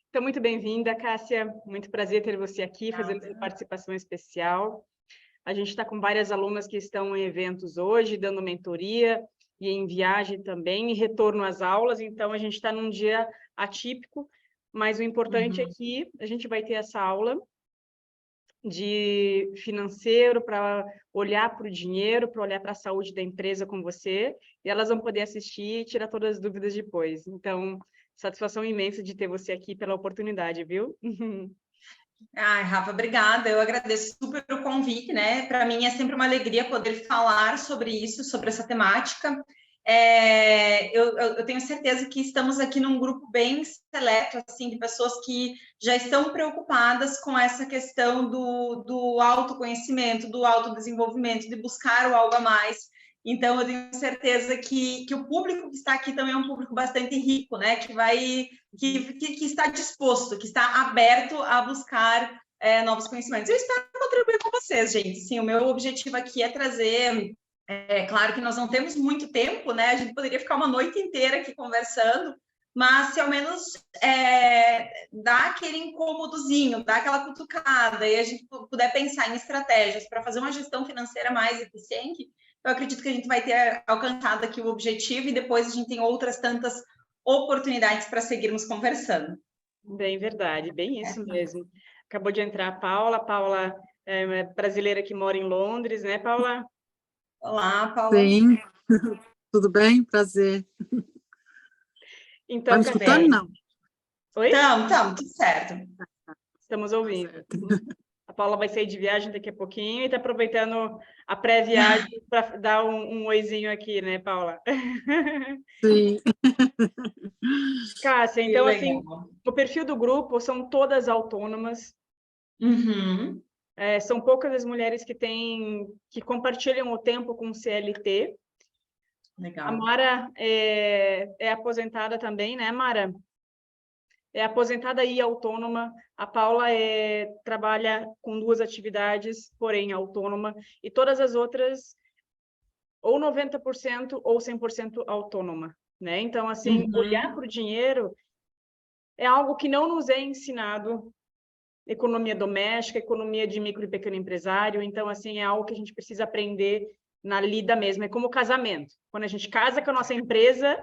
Então, muito bem-vinda, Cássia. Muito prazer ter você aqui, fazendo essa participação especial. A gente está com várias alunas que estão em eventos hoje, dando mentoria e em viagem também, e retorno às aulas. Então, a gente está num dia atípico, mas o importante é que a gente vai ter essa aula de financeiro para olhar para o dinheiro, para olhar para a saúde da empresa com você, e elas vão poder assistir e tirar todas as dúvidas depois. Então, satisfação imensa de ter você aqui pela oportunidade, viu? Ai, Rafa, obrigada. Eu agradeço super o convite, né? Para mim é sempre uma alegria poder falar sobre isso, sobre essa temática. Eu tenho certeza que estamos aqui num grupo bem seleto, assim, de pessoas que já estão preocupadas com essa questão do autoconhecimento, do autodesenvolvimento, de buscar o algo a mais. Então, eu tenho certeza que o público que está aqui também é um público bastante rico, né? Que está disposto, que está aberto a buscar novos conhecimentos. Eu espero contribuir com vocês, gente. Sim, o meu objetivo aqui é trazer. Claro que nós não temos muito tempo, né? A gente poderia ficar uma noite inteira aqui conversando, mas se ao menos dá aquele incômodozinho, dá aquela cutucada, e a gente puder pensar em estratégias para fazer uma gestão financeira mais eficiente, eu acredito que a gente vai ter alcançado aqui o objetivo e depois a gente tem outras tantas oportunidades para seguirmos conversando. Bem verdade, bem isso mesmo. Acabou de entrar a Paula. A Paula é brasileira que mora em Londres, né, Paula? Olá, Paula. Sim, tudo bem? Prazer. Então, Tá me escutando, não? Oi? Estamos, tudo certo. Estamos ouvindo. A Paula vai sair de viagem daqui a pouquinho e está aproveitando a pré-viagem para dar um oizinho aqui, né, Paula? Sim. Cássia, então, assim, o perfil do grupo são todas autônomas. São poucas as mulheres que compartilham o tempo com o CLT. Legal. A Mara é aposentada também, né, Mara? É aposentada e autônoma. A Paula trabalha com 2 atividades, porém autônoma. E todas as outras, ou 90% ou 100% autônoma, né? Então, assim, olhar para o dinheiro é algo que não nos é ensinado. Economia doméstica, economia de micro e pequeno empresário. Então, assim, é algo que a gente precisa aprender na lida mesmo. É como casamento. Quando a gente casa com a nossa empresa,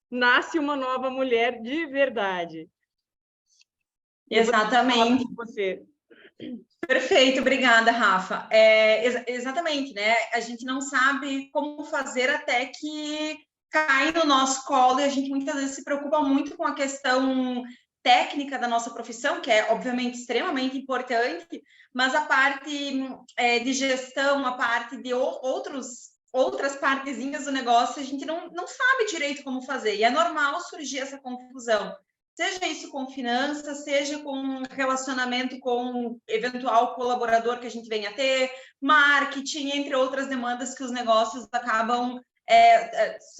nasce uma nova mulher de verdade. Exatamente. Você. Perfeito, obrigada, Rafa. Exatamente, né? A gente não sabe como fazer até que cai no nosso colo e a gente muitas vezes se preocupa muito com a questão técnica da nossa profissão, que é obviamente extremamente importante, mas a parte de gestão, a parte de outras partezinhas do negócio, a gente não sabe direito como fazer. E é normal surgir essa confusão. Seja isso com finanças, seja com relacionamento com eventual colaborador que a gente venha a ter, marketing, entre outras demandas que os negócios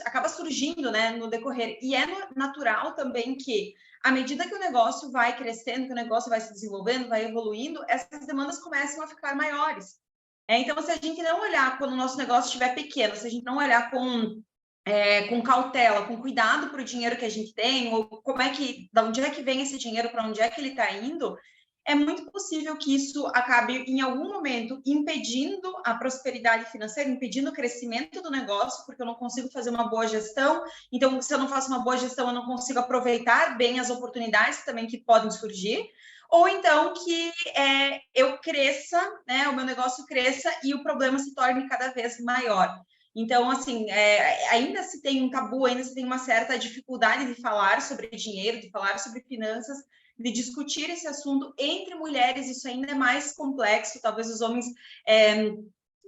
acaba surgindo, né, no decorrer. E é natural também que, à medida que o negócio vai crescendo, que o negócio vai se desenvolvendo, vai evoluindo, essas demandas começam a ficar maiores. Então, se a gente não olhar quando o nosso negócio estiver pequeno, se a gente não olhar com cautela, com cuidado para o dinheiro que a gente tem, ou de onde é que vem esse dinheiro, para onde é que ele está indo, é muito possível que isso acabe, em algum momento, impedindo a prosperidade financeira, impedindo o crescimento do negócio, porque eu não consigo fazer uma boa gestão. Então, se eu não faço uma boa gestão, eu não consigo aproveitar bem as oportunidades também que podem surgir. Ou então que eu cresça, né, o meu negócio cresça e o problema se torne cada vez maior. Então, assim, ainda se tem um tabu, ainda se tem uma certa dificuldade de falar sobre dinheiro, de falar sobre finanças, de discutir esse assunto entre mulheres. Isso ainda é mais complexo. Talvez os homens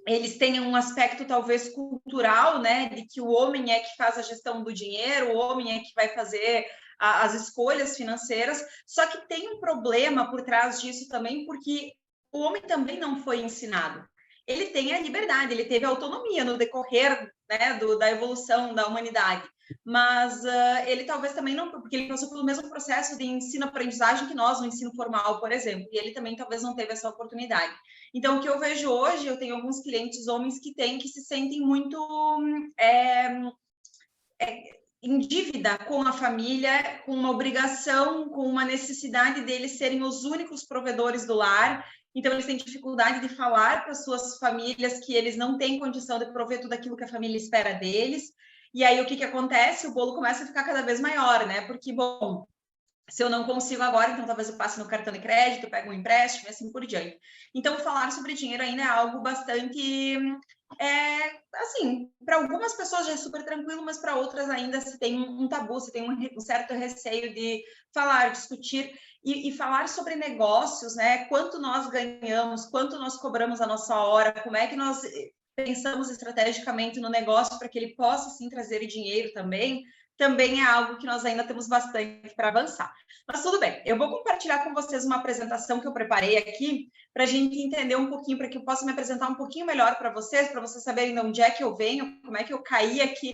eles tenham um aspecto talvez cultural, né, de que o homem é que faz a gestão do dinheiro, o homem é que vai fazer as escolhas financeiras. Só que tem um problema por trás disso também, porque o homem também não foi ensinado. Ele tem a liberdade, ele teve autonomia no decorrer, né, da evolução da humanidade, mas ele talvez também não, porque ele passou pelo mesmo processo de ensino-aprendizagem que nós, no ensino formal, por exemplo, e ele também talvez não teve essa oportunidade. Então, o que eu vejo hoje, eu tenho alguns clientes homens que se sentem muito em dívida com a família, com uma obrigação, com uma necessidade deles serem os únicos provedores do lar. Então, eles têm dificuldade de falar para as suas famílias que eles não têm condição de prover tudo aquilo que a família espera deles. E aí, o que acontece? O bolo começa a ficar cada vez maior, né? Porque, bom, se eu não consigo agora, então talvez eu passe no cartão de crédito, eu pego um empréstimo e assim por diante. Então, falar sobre dinheiro ainda é algo bastante... assim, para algumas pessoas já é super tranquilo, mas para outras ainda se tem um tabu, se tem um certo receio de falar, discutir e falar sobre negócios, né? Quanto nós ganhamos, quanto nós cobramos a nossa hora, como é que nós pensamos estrategicamente no negócio para que ele possa, sim, trazer dinheiro também é algo que nós ainda temos bastante para avançar. Mas tudo bem, eu vou compartilhar com vocês uma apresentação que eu preparei aqui para a gente entender um pouquinho, para que eu possa me apresentar um pouquinho melhor para vocês saberem de onde é que eu venho, como é que eu caí aqui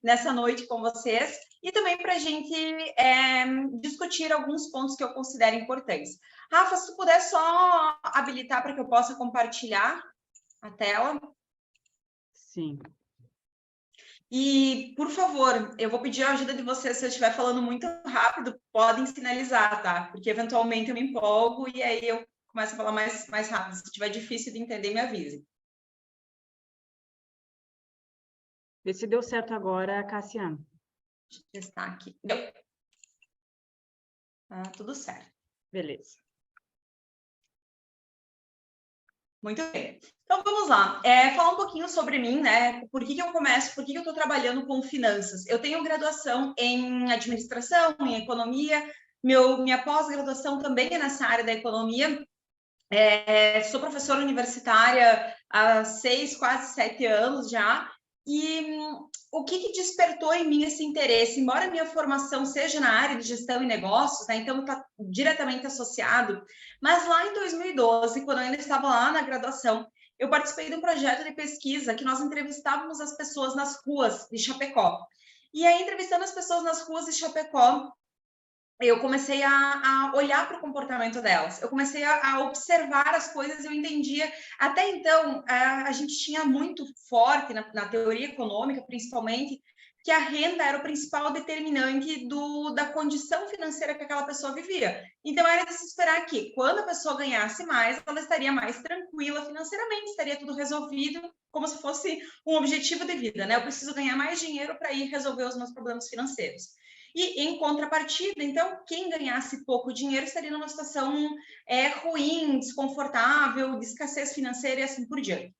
nessa noite com vocês, e também para a gente discutir alguns pontos que eu considero importantes. Rafa, se tu puder só habilitar para que eu possa compartilhar a tela. Sim. E, por favor, eu vou pedir a ajuda de vocês, se eu estiver falando muito rápido, podem sinalizar, tá? Porque, eventualmente, eu me empolgo e aí eu começo a falar mais rápido. Se estiver difícil de entender, me avise. Vê se deu certo agora, Cassiano. Deixa eu testar aqui. Deu. Tá tudo certo. Beleza. Muito bem. Então, vamos lá. Falar um pouquinho sobre mim, né? Por que eu começo, por que eu estou trabalhando com finanças? Eu tenho graduação em administração, em economia. Minha pós-graduação também é nessa área da economia. Sou professora universitária há 6, quase 7 anos já. E o que despertou em mim esse interesse? Embora a minha formação seja na área de gestão e negócios, né, então está diretamente associado, mas lá em 2012, quando eu ainda estava lá na graduação, eu participei de um projeto de pesquisa que nós entrevistávamos as pessoas nas ruas de Chapecó. E aí, entrevistando as pessoas nas ruas de Chapecó, eu comecei a olhar para o comportamento delas, eu comecei a observar as coisas, eu entendia. Até então, a gente tinha muito forte, na teoria econômica, principalmente, que a renda era o principal determinante da condição financeira que aquela pessoa vivia. Então, era de se esperar que, quando a pessoa ganhasse mais, ela estaria mais tranquila financeiramente, estaria tudo resolvido, como se fosse um objetivo de vida, né? Eu preciso ganhar mais dinheiro para ir resolver os meus problemas financeiros. E, em contrapartida, então, quem ganhasse pouco dinheiro estaria numa situação ruim, desconfortável, de escassez financeira e assim por diante.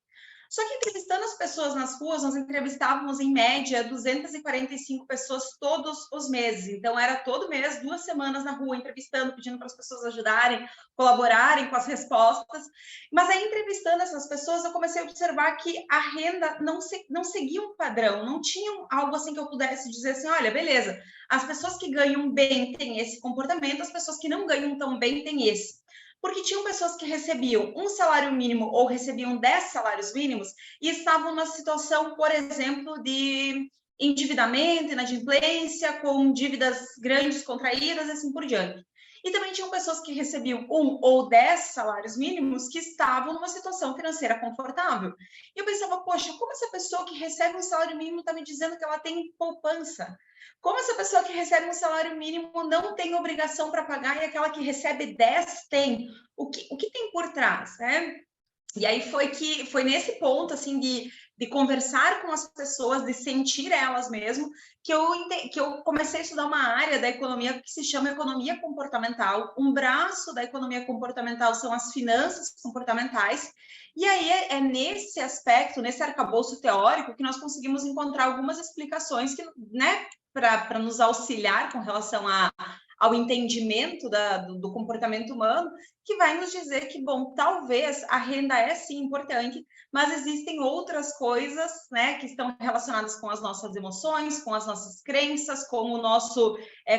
Só que, entrevistando as pessoas nas ruas, nós entrevistávamos, em média, 245 pessoas todos os meses. Então, era todo mês, 2 semanas na rua, entrevistando, pedindo para as pessoas ajudarem, colaborarem com as respostas. Mas aí, entrevistando essas pessoas, eu comecei a observar que a renda não seguia um padrão, não tinha algo assim que eu pudesse dizer assim, olha, beleza, as pessoas que ganham bem têm esse comportamento, as pessoas que não ganham tão bem têm esse. Porque tinham pessoas que recebiam um salário mínimo ou recebiam 10 salários mínimos e estavam numa situação, por exemplo, de endividamento, inadimplência, com dívidas grandes contraídas e assim por diante. E também tinham pessoas que recebiam 1 ou 10 salários mínimos que estavam numa situação financeira confortável. E eu pensava, poxa, como essa pessoa que recebe um salário mínimo está me dizendo que ela tem poupança? Como essa pessoa que recebe um salário mínimo não tem obrigação para pagar e aquela que recebe 10 tem? O que tem por trás, né? E aí foi nesse ponto, assim, de conversar com as pessoas, de sentir elas mesmo, que eu comecei a estudar uma área da economia que se chama economia comportamental. Um braço da economia comportamental são as finanças comportamentais. E aí é nesse aspecto, nesse arcabouço teórico, que nós conseguimos encontrar algumas explicações que, né, para nos auxiliar com relação ao entendimento do comportamento humano, que vai nos dizer que, bom, talvez a renda é sim importante, mas existem outras coisas, né, que estão relacionadas com as nossas emoções, com as nossas crenças, com o nosso,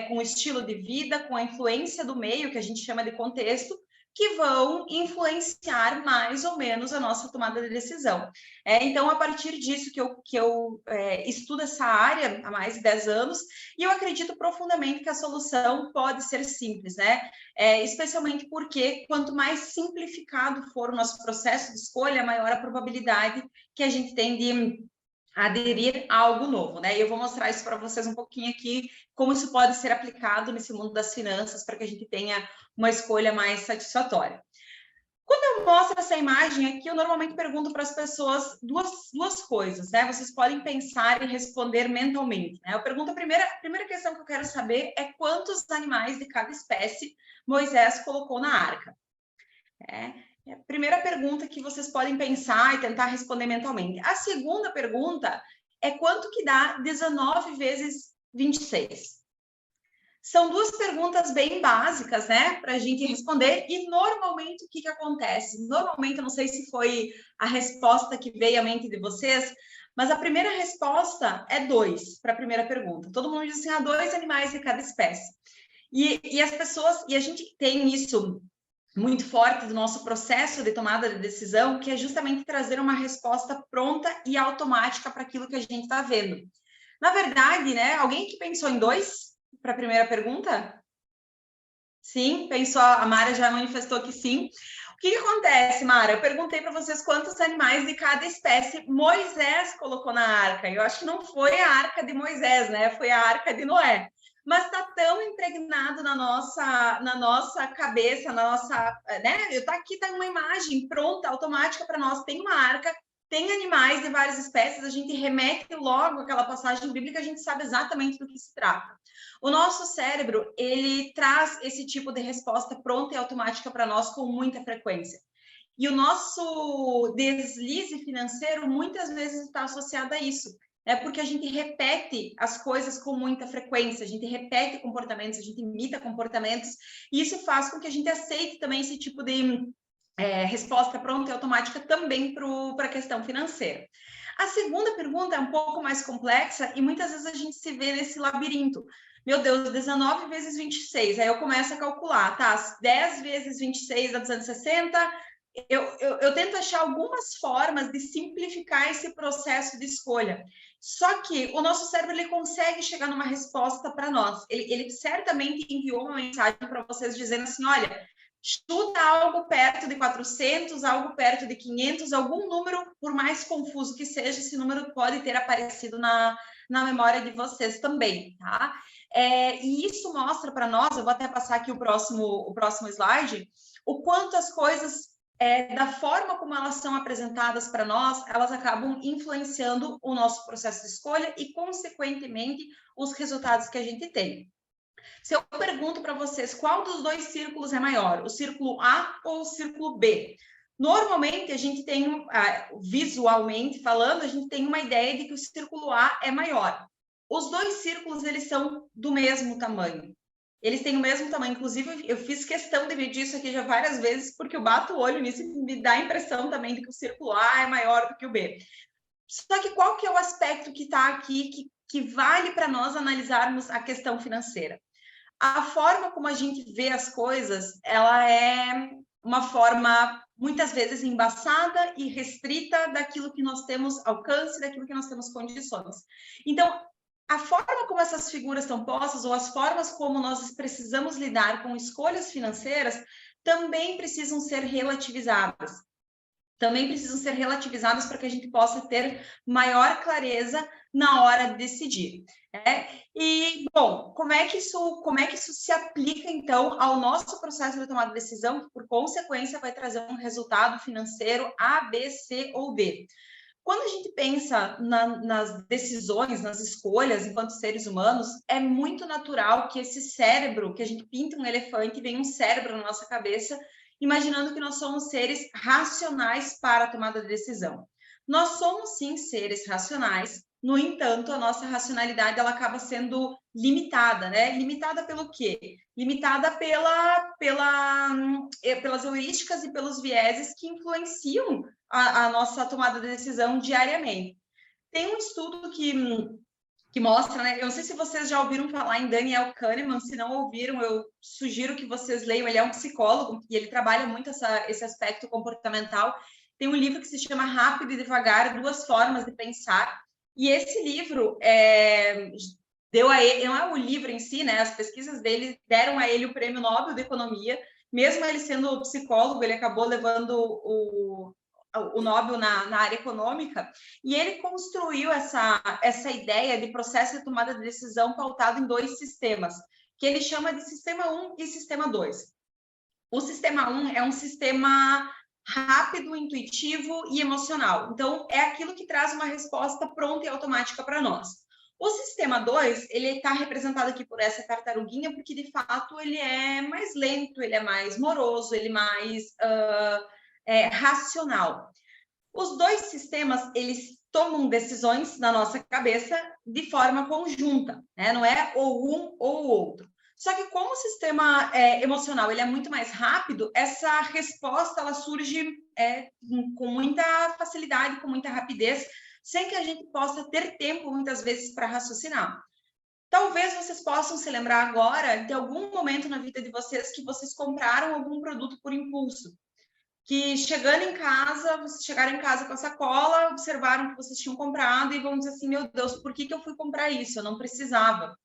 com o estilo de vida, com a influência do meio, que a gente chama de contexto, que vão influenciar mais ou menos a nossa tomada de decisão. Então, a partir disso que eu estudo essa área há mais de 10 anos, e eu acredito profundamente que a solução pode ser simples, né? Especialmente porque quanto mais simplificado for o nosso processo de escolha, maior a probabilidade que a gente tem aderir a algo novo, né? E eu vou mostrar isso para vocês um pouquinho aqui, como isso pode ser aplicado nesse mundo das finanças para que a gente tenha uma escolha mais satisfatória. Quando eu mostro essa imagem aqui, eu normalmente pergunto para as pessoas duas coisas, né? Vocês podem pensar e responder mentalmente, né? Eu pergunto, a primeira questão que eu quero saber é quantos animais de cada espécie Moisés colocou na arca. É a primeira pergunta que vocês podem pensar e tentar responder mentalmente. A segunda pergunta é quanto que dá 19 vezes 26? São duas perguntas bem básicas, né, para a gente responder. E normalmente o que acontece? Normalmente, eu não sei se foi a resposta que veio à mente de vocês, mas a primeira resposta é 2 para a primeira pergunta. Todo mundo diz assim: há 2 animais de cada espécie. E as pessoas, e a gente tem isso muito forte do nosso processo de tomada de decisão, que é justamente trazer uma resposta pronta e automática para aquilo que a gente está vendo. Na verdade, né? Alguém que pensou em 2 para a primeira pergunta? Sim, pensou, a Mara já manifestou que sim. O que acontece, Mara? Eu perguntei para vocês quantos animais de cada espécie Moisés colocou na arca. Eu acho que não foi a arca de Moisés, né? Foi a arca de Noé. Mas está tão impregnado na nossa cabeça, na nossa, né? Tá aqui, tá uma imagem pronta, automática para nós. Tem uma arca, tem animais de várias espécies, a gente remete logo àquela passagem bíblica, a gente sabe exatamente do que se trata. O nosso cérebro, ele traz esse tipo de resposta pronta e automática para nós com muita frequência. E o nosso deslize financeiro muitas vezes está associado a isso. É porque a gente repete as coisas com muita frequência, a gente repete comportamentos, a gente imita comportamentos, e isso faz com que a gente aceite também esse tipo de resposta pronta e automática também para a questão financeira. A segunda pergunta é um pouco mais complexa e muitas vezes a gente se vê nesse labirinto. Meu Deus, 19 vezes 26, aí eu começo a calcular, tá? 10 vezes 26 dá 260. Eu tento achar algumas formas de simplificar esse processo de escolha. Só que o nosso cérebro, ele consegue chegar numa resposta para nós. Ele certamente enviou uma mensagem para vocês dizendo assim, olha, chuta algo perto de 400, algo perto de 500, algum número, por mais confuso que seja, esse número pode ter aparecido na memória de vocês também, tá? E isso mostra para nós, eu vou até passar aqui o próximo slide, o quanto as coisas, da forma como elas são apresentadas para nós, elas acabam influenciando o nosso processo de escolha e, consequentemente, os resultados que a gente tem. Se eu pergunto para vocês qual dos dois círculos é maior, o círculo A ou o círculo B? Normalmente, a gente tem, visualmente falando, a gente tem uma ideia de que o círculo A é maior. Os dois círculos, eles são do mesmo tamanho. Eles têm o mesmo tamanho. Inclusive, eu fiz questão de medir isso aqui já várias vezes, porque eu bato o olho nisso e me dá a impressão também de que o círculo A é maior do que o B. Só que qual que é o aspecto que está aqui, que vale para nós analisarmos a questão financeira? A forma como a gente vê as coisas, ela é uma forma, muitas vezes, embaçada e restrita daquilo que nós temos alcance, daquilo que nós temos condições. Então, a forma como essas figuras estão postas, ou as formas como nós precisamos lidar com escolhas financeiras, também precisam ser relativizadas. Também precisam ser relativizadas para que a gente possa ter maior clareza na hora de decidir. E, bom, como é que isso se aplica, então, ao nosso processo de tomada de decisão, que, por consequência, vai trazer um resultado financeiro A, B, C ou D? Quando a gente pensa nas decisões, nas escolhas, enquanto seres humanos, é muito natural que esse cérebro, que a gente pinta um elefante e vem um cérebro na nossa cabeça, imaginando que nós somos seres racionais para a tomada de decisão. Nós somos, sim, seres racionais, no entanto, a nossa racionalidade ela acaba sendo limitada, né? Limitada pelo quê? Limitada pelas heurísticas e pelos vieses que influenciam a nossa tomada de decisão diariamente. Tem um estudo que mostra, né? Eu não sei se vocês já ouviram falar em Daniel Kahneman, se não ouviram, eu sugiro que vocês leiam. Ele é um psicólogo e ele trabalha muito esse aspecto comportamental. Tem um livro que se chama Rápido e Devagar, 2 formas de pensar. E esse livro deu a ele, não é o livro em si, né? As pesquisas dele deram a ele o Prêmio Nobel de Economia. Mesmo ele sendo psicólogo, ele acabou levando o Nobel na área econômica, e ele construiu essa ideia de processo de tomada de decisão pautado em 2 sistemas, que ele chama de Sistema 1 e Sistema 2. O Sistema 1 é um sistema rápido, intuitivo e emocional. Então, é aquilo que traz uma resposta pronta e automática para nós. O Sistema 2, ele está representado aqui por essa tartaruguinha, porque, de fato, ele é mais lento, ele é mais moroso, ele é mais racional. Os 2 sistemas, eles tomam decisões na nossa cabeça de forma conjunta, né? Não é ou um ou o outro. Só que como o sistema emocional ele é muito mais rápido, essa resposta ela surge com muita facilidade, com muita rapidez, sem que a gente possa ter tempo, muitas vezes, para raciocinar. Talvez vocês possam se lembrar agora de algum momento na vida de vocês que vocês compraram algum produto por impulso. Que chegando em casa, vocês chegaram em casa com a sacola, observaram que vocês tinham comprado e vão dizer assim, meu Deus, por que eu fui comprar isso? Eu não precisava.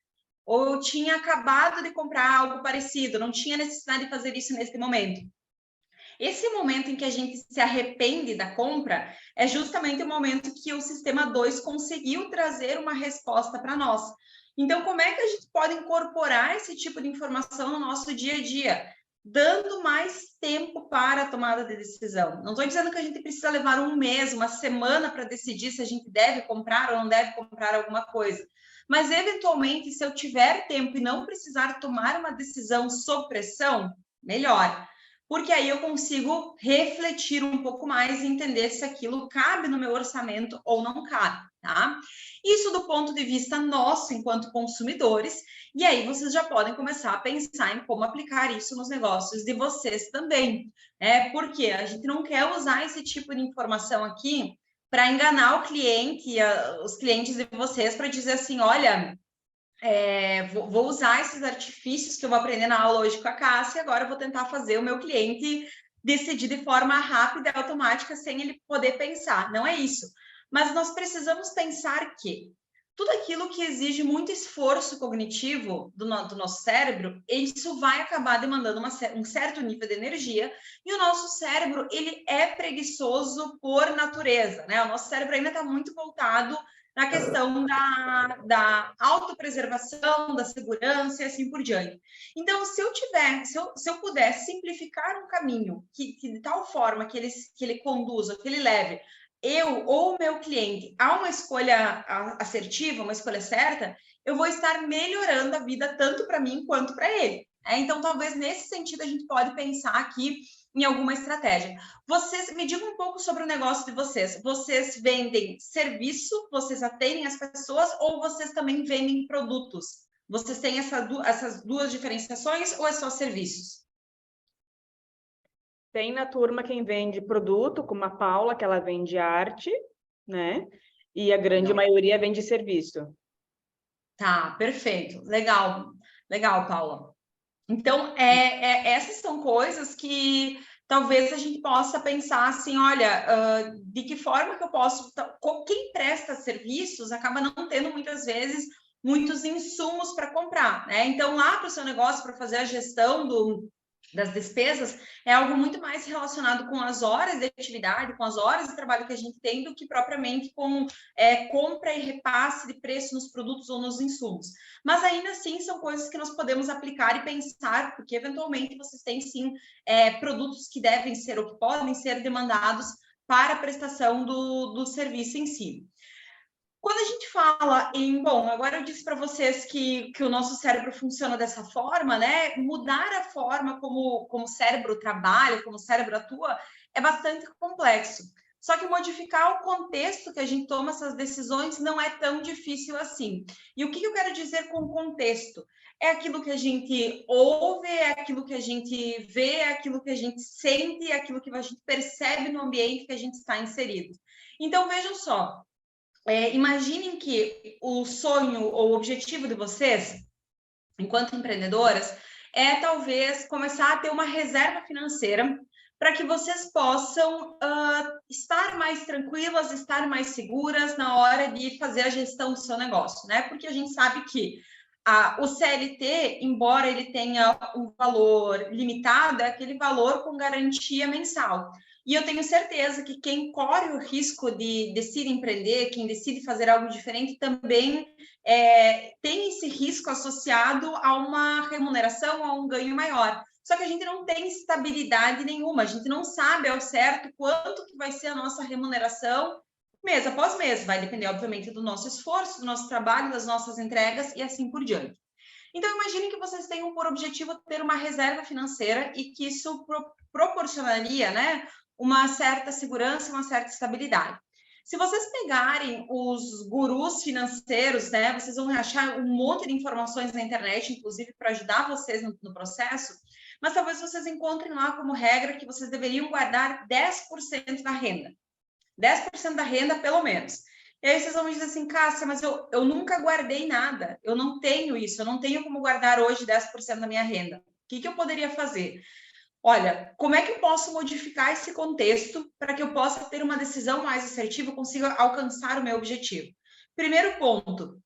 Ou eu tinha acabado de comprar algo parecido, não tinha necessidade de fazer isso nesse momento. Esse momento em que a gente se arrepende da compra é justamente o momento que o Sistema 2 conseguiu trazer uma resposta para nós. Então, como é que a gente pode incorporar esse tipo de informação no nosso dia a dia? Dando mais tempo para a tomada de decisão. Não estou dizendo que a gente precisa levar um mês, uma semana para decidir se a gente deve comprar ou não deve comprar alguma coisa. Mas, eventualmente, se eu tiver tempo e não precisar tomar uma decisão sob pressão, melhor. Porque aí eu consigo refletir um pouco mais e entender se aquilo cabe no meu orçamento ou não cabe, tá? Isso do ponto de vista nosso, enquanto consumidores, e aí vocês já podem começar a pensar em como aplicar isso nos negócios de vocês também. Porque a gente não quer usar esse tipo de informação aqui para enganar o cliente, os clientes de vocês, para dizer assim, olha, vou usar esses artifícios que eu vou aprender na aula hoje com a Cássia, e agora eu vou tentar fazer o meu cliente decidir de forma rápida e automática, sem ele poder pensar. Não é isso. Mas nós precisamos pensar que tudo aquilo que exige muito esforço cognitivo do nosso cérebro, isso vai acabar demandando um certo nível de energia, e o nosso cérebro, ele é preguiçoso por natureza, né? O nosso cérebro ainda está muito voltado na questão da autopreservação, da segurança e assim por diante. Então, se eu puder simplificar um caminho que de tal forma que ele conduza, que ele leve eu ou o meu cliente a uma escolha assertiva, uma escolha certa, eu vou estar melhorando a vida tanto para mim quanto para ele. Então, talvez nesse sentido a gente pode pensar aqui em alguma estratégia. Vocês me digam um pouco sobre o negócio de vocês. Vocês vendem serviço, vocês atendem as pessoas ou vocês também vendem produtos? Vocês têm essas 2 diferenciações ou é só serviços? Tem na turma quem vende produto, como a Paula, que ela vende arte, né? E a grande maioria vende serviço. Tá, perfeito. Legal, Paula. Então, essas são coisas que talvez a gente possa pensar assim, olha, de que forma que eu posso... Quem presta serviços acaba não tendo, muitas vezes, muitos insumos para comprar, né? Então, lá para o seu negócio, para fazer a gestão das despesas, é algo muito mais relacionado com as horas de atividade, com as horas de trabalho que a gente tem, do que propriamente com compra e repasse de preço nos produtos ou nos insumos. Mas ainda assim são coisas que nós podemos aplicar e pensar, porque eventualmente vocês têm sim produtos que devem ser ou que podem ser demandados para a prestação do serviço em si. Quando a gente fala bom, agora eu disse para vocês que o nosso cérebro funciona dessa forma, né? Mudar a forma como o cérebro trabalha, como o cérebro atua, é bastante complexo. Só que modificar o contexto que a gente toma essas decisões não é tão difícil assim. E o que eu quero dizer com contexto? É aquilo que a gente ouve, é aquilo que a gente vê, é aquilo que a gente sente, é aquilo que a gente percebe no ambiente que a gente está inserido. Então, vejam só. Imaginem que o sonho ou o objetivo de vocês, enquanto empreendedoras, é talvez começar a ter uma reserva financeira para que vocês possam estar mais tranquilas, estar mais seguras na hora de fazer a gestão do seu negócio, né? Porque a gente sabe que o CLT, embora ele tenha um valor limitado, é aquele valor com garantia mensal. E eu tenho certeza que quem corre o risco de decide empreender, quem decide fazer algo diferente, também tem esse risco associado a uma remuneração, a um ganho maior. Só que a gente não tem estabilidade nenhuma, a gente não sabe ao certo quanto que vai ser a nossa remuneração mês após mês. Vai depender, obviamente, do nosso esforço, do nosso trabalho, das nossas entregas e assim por diante. Então, imagine que vocês tenham por objetivo ter uma reserva financeira e que isso proporcionaria, né, uma certa segurança, uma certa estabilidade. Se vocês pegarem os gurus financeiros, né, vocês vão achar um monte de informações na internet, inclusive para ajudar vocês no processo, mas talvez vocês encontrem lá como regra que vocês deveriam guardar 10% da renda. 10% da renda, pelo menos. E aí vocês vão me dizer assim, Cássia, mas eu nunca guardei nada, eu não tenho isso, eu não tenho como guardar hoje 10% da minha renda. O que eu poderia fazer? Olha, como é que eu posso modificar esse contexto para que eu possa ter uma decisão mais assertiva e consiga alcançar o meu objetivo? Primeiro ponto,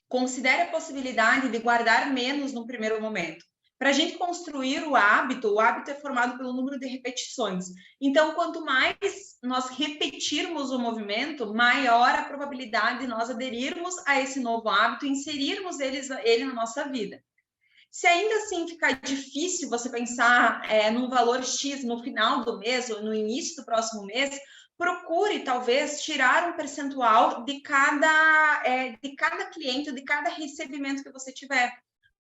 considere a possibilidade de guardar menos no primeiro momento. Para a gente construir o hábito é formado pelo número de repetições. Então, quanto mais nós repetirmos o movimento, maior a probabilidade de nós aderirmos a esse novo hábito e inserirmos ele na nossa vida. Se ainda assim ficar difícil você pensar num valor X no final do mês ou no início do próximo mês, procure, talvez, tirar um percentual de cada cliente, de cada recebimento que você tiver.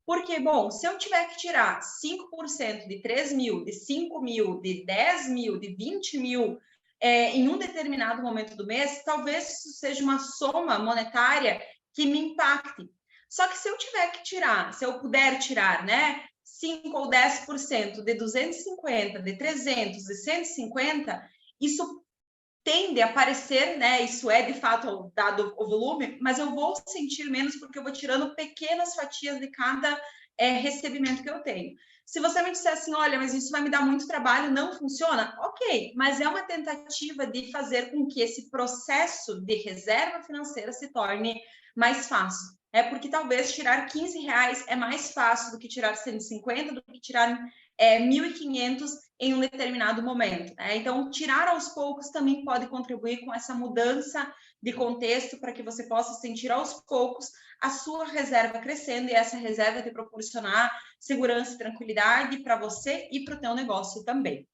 Porque, bom, se eu tiver que tirar 5% de 3 mil, de 5 mil, de 10 mil, de 20 mil em um determinado momento do mês, talvez isso seja uma soma monetária que me impacte. Só que se eu tiver que tirar, se eu puder tirar, né, 5 ou 10% de 250, de 300, de 150, isso tende a aparecer, né? Isso é de fato dado o volume, mas eu vou sentir menos porque eu vou tirando pequenas fatias de cada recebimento que eu tenho. Se você me disser assim, olha, mas isso vai me dar muito trabalho, não funciona? Ok, mas é uma tentativa de fazer com que esse processo de reserva financeira se torne mais fácil. Porque talvez tirar R$15 é mais fácil do que tirar 150, do que tirar 1.500 em um determinado momento. Então, tirar aos poucos também pode contribuir com essa mudança de contexto para que você possa sentir aos poucos a sua reserva crescendo e essa reserva te proporcionar segurança e tranquilidade para você e para o teu negócio também.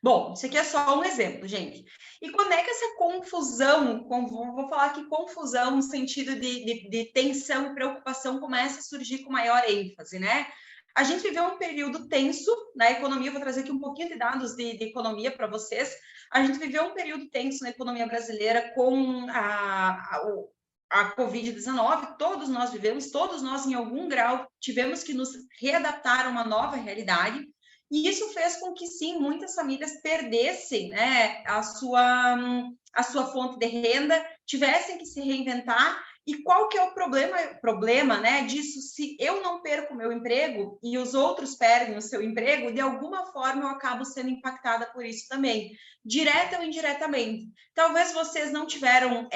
Bom, isso aqui é só um exemplo, gente. E quando é que essa confusão, vou falar aqui confusão no sentido de tensão e preocupação começa a surgir com maior ênfase, né? A gente viveu um período tenso na economia, vou trazer aqui um pouquinho de dados de economia para vocês. A gente viveu um período tenso na economia brasileira com a Covid-19, todos nós vivemos, todos nós em algum grau tivemos que nos readaptar a uma nova realidade. E isso fez com que, sim, muitas famílias perdessem, né, a sua fonte de renda, tivessem que se reinventar. E qual que é o problema, né, disso? Se eu não perco o meu emprego e os outros perdem o seu emprego, de alguma forma eu acabo sendo impactada por isso também, direta ou indiretamente. Talvez vocês não tiveram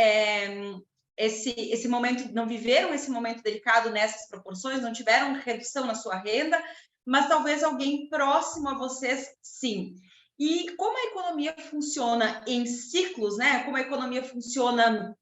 esse momento, não viveram esse momento delicado nessas proporções, não tiveram redução na sua renda, mas talvez alguém próximo a vocês, sim. E como a economia funciona em ciclos, né? Como a economia funciona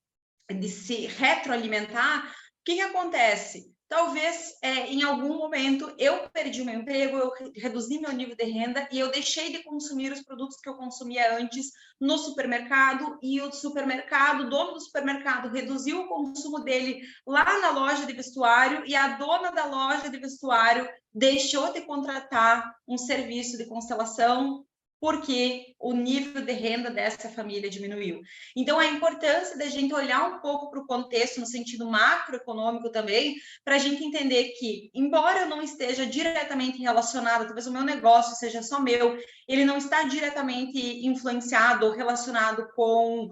de se retroalimentar, o que acontece? Talvez em algum momento eu perdi o meu emprego, eu reduzi meu nível de renda e eu deixei de consumir os produtos que eu consumia antes no supermercado, e o supermercado, o dono do supermercado reduziu o consumo dele lá na loja de vestuário, e a dona da loja de vestuário deixou de contratar um serviço de constelação porque o nível de renda dessa família diminuiu. Então, a importância da gente olhar um pouco para o contexto no sentido macroeconômico também, para a gente entender que, embora eu não esteja diretamente relacionado, talvez o meu negócio seja só meu, ele não está diretamente influenciado ou relacionado com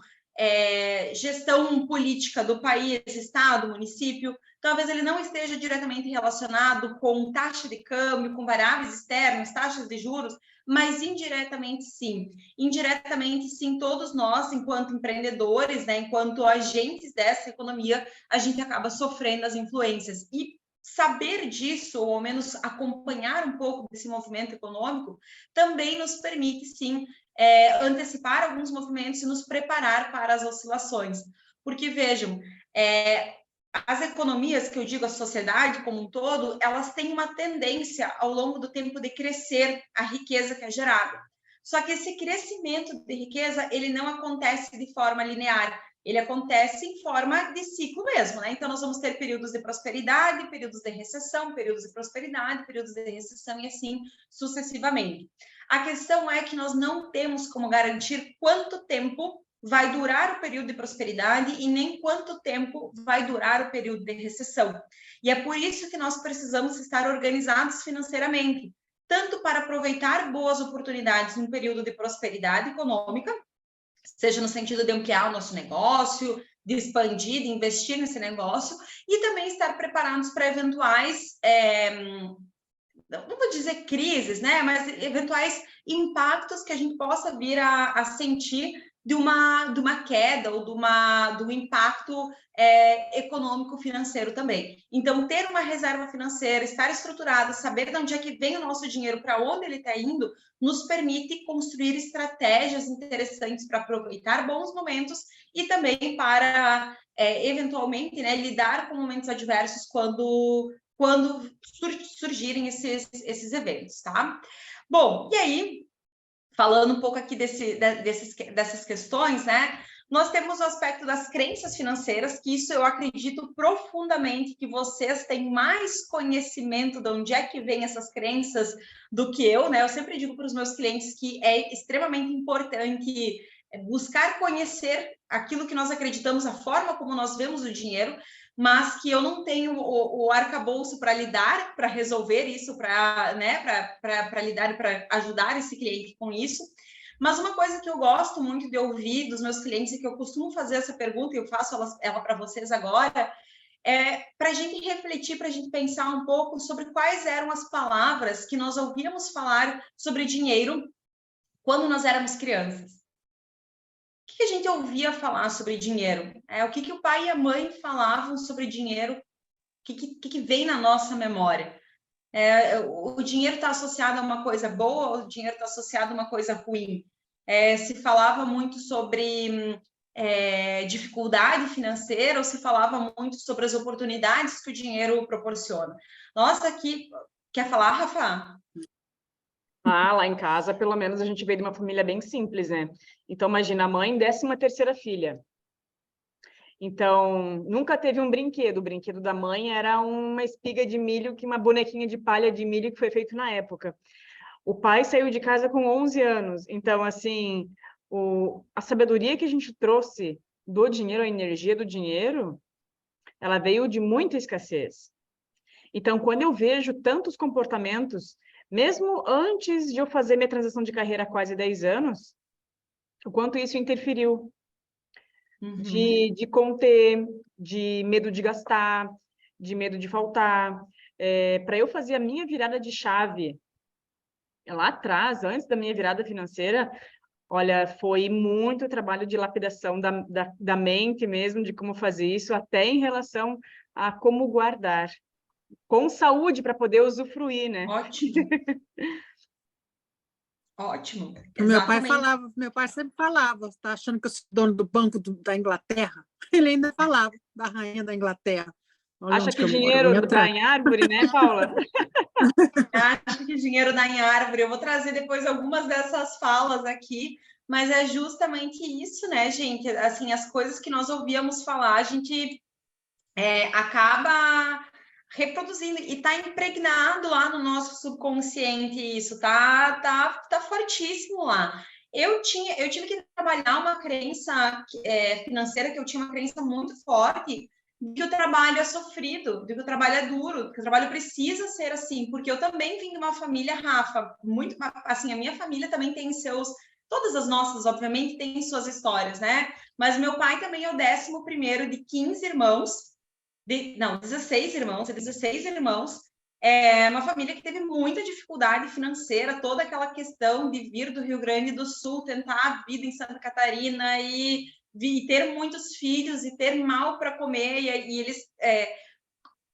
gestão política do país, estado, município, talvez ele não esteja diretamente relacionado com taxa de câmbio, com variáveis externas, taxas de juros, mas indiretamente sim. Indiretamente sim, todos nós, enquanto empreendedores, né, enquanto agentes dessa economia, a gente acaba sofrendo as influências. E saber disso, ou ao menos acompanhar um pouco desse movimento econômico, também nos permite, sim, antecipar alguns movimentos e nos preparar para as oscilações. Porque, vejam, as economias, que eu digo a sociedade como um todo, elas têm uma tendência ao longo do tempo de crescer a riqueza que é gerada. Só que esse crescimento de riqueza, ele não acontece de forma linear, ele acontece em forma de ciclo mesmo, né? Então, nós vamos ter períodos de prosperidade, períodos de recessão, períodos de prosperidade, períodos de recessão e assim sucessivamente. A questão é que nós não temos como garantir quanto tempo vai durar o período de prosperidade e nem quanto tempo vai durar o período de recessão. E é por isso que nós precisamos estar organizados financeiramente, tanto para aproveitar boas oportunidades num período de prosperidade econômica, seja no sentido de ampliar o nosso negócio, de expandir, de investir nesse negócio, e também estar preparados para eventuais, não vou dizer crises, né, mas eventuais impactos que a gente possa vir a sentir de uma queda ou de um impacto econômico-financeiro também. Então, ter uma reserva financeira, estar estruturado, saber de onde é que vem o nosso dinheiro, para onde ele está indo, nos permite construir estratégias interessantes para aproveitar bons momentos e também para, eventualmente, né, lidar com momentos adversos quando surgirem esses eventos, tá? Bom, e aí, falando um pouco aqui dessas questões, né? Nós temos o aspecto das crenças financeiras, que isso eu acredito profundamente que vocês têm mais conhecimento de onde é que vem essas crenças do que eu, né? Eu sempre digo para os meus clientes que é extremamente importante buscar conhecer aquilo que nós acreditamos, a forma como nós vemos o dinheiro, mas que eu não tenho o arcabouço para lidar, para resolver isso, para lidar e para ajudar esse cliente com isso. Mas uma coisa que eu gosto muito de ouvir dos meus clientes e que eu costumo fazer essa pergunta, e eu faço ela para vocês agora, é para a gente refletir, para a gente pensar um pouco sobre quais eram as palavras que nós ouvíamos falar sobre dinheiro quando nós éramos crianças. O que a gente ouvia falar sobre dinheiro? O que o pai e a mãe falavam sobre dinheiro? O que vem na nossa memória? O dinheiro está associado a uma coisa boa ou o dinheiro está associado a uma coisa ruim? Se falava muito sobre dificuldade financeira ou se falava muito sobre as oportunidades que o dinheiro proporciona? Nossa, quer falar, Rafa? Lá em casa, pelo menos, a gente veio de uma família bem simples, né? Então, imagina, a mãe, 13ª filha. Então, nunca teve um brinquedo. O brinquedo da mãe era uma espiga de milho, uma bonequinha de palha de milho que foi feito na época. O pai saiu de casa com 11 anos. Então, assim, a sabedoria que a gente trouxe do dinheiro, a energia do dinheiro, ela veio de muita escassez. Então, quando eu vejo tantos comportamentos, mesmo antes de eu fazer minha transição de carreira há quase 10 anos, o quanto isso interferiu. De conter, de medo de gastar, de medo de faltar. Para eu fazer a minha virada de chave lá atrás, antes da minha virada financeira, olha, foi muito trabalho de lapidação da mente mesmo, de como fazer isso, até em relação a como guardar. Com saúde para poder usufruir, né? Ótimo. Ótimo. Meu pai sempre falava, está achando que eu sou dono do Banco da Inglaterra? Ele ainda falava da rainha da Inglaterra. Olha acha que dinheiro dá em árvore, né, Paula? Acho que dinheiro dá em árvore. Eu vou trazer depois algumas dessas falas aqui, mas é justamente isso, né, gente? Assim, as coisas que nós ouvíamos falar, a gente acaba reproduzindo e está impregnado lá no nosso subconsciente isso, tá fortíssimo lá. Eu tive que trabalhar uma crença financeira, que eu tinha uma crença muito forte de que o trabalho é sofrido, de que o trabalho é duro, que o trabalho precisa ser assim, porque eu também vim de uma família, Rafa, muito assim, a minha família também tem todas as nossas, obviamente, têm suas histórias, né? Mas meu pai também é o 11º de 15 irmãos, 16 irmãos, uma família que teve muita dificuldade financeira, toda aquela questão de vir do Rio Grande do Sul, tentar a vida em Santa Catarina e ter muitos filhos e ter mal para comer, e eles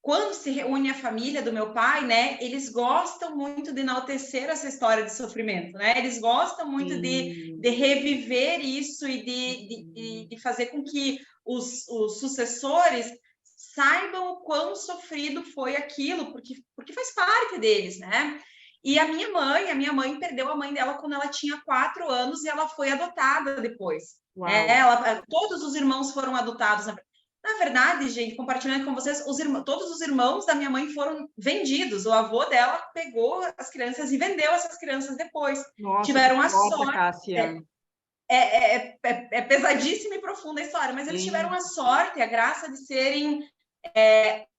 quando se reúne a família do meu pai, né, eles gostam muito de enaltecer essa história de sofrimento, né? Eles gostam muito de reviver isso e de fazer com que os sucessores saibam o quão sofrido foi aquilo, porque faz parte deles, né? E a minha mãe perdeu a mãe dela quando ela tinha 4 anos e ela foi adotada depois. Todos os irmãos foram adotados. Na verdade, gente, compartilhando com vocês, todos os irmãos da minha mãe foram vendidos. O avô dela pegou as crianças e vendeu essas crianças depois. Nossa, tiveram a sorte, sorte. Cássia. É pesadíssima e profunda a história, mas eles tiveram a sorte, a graça de serem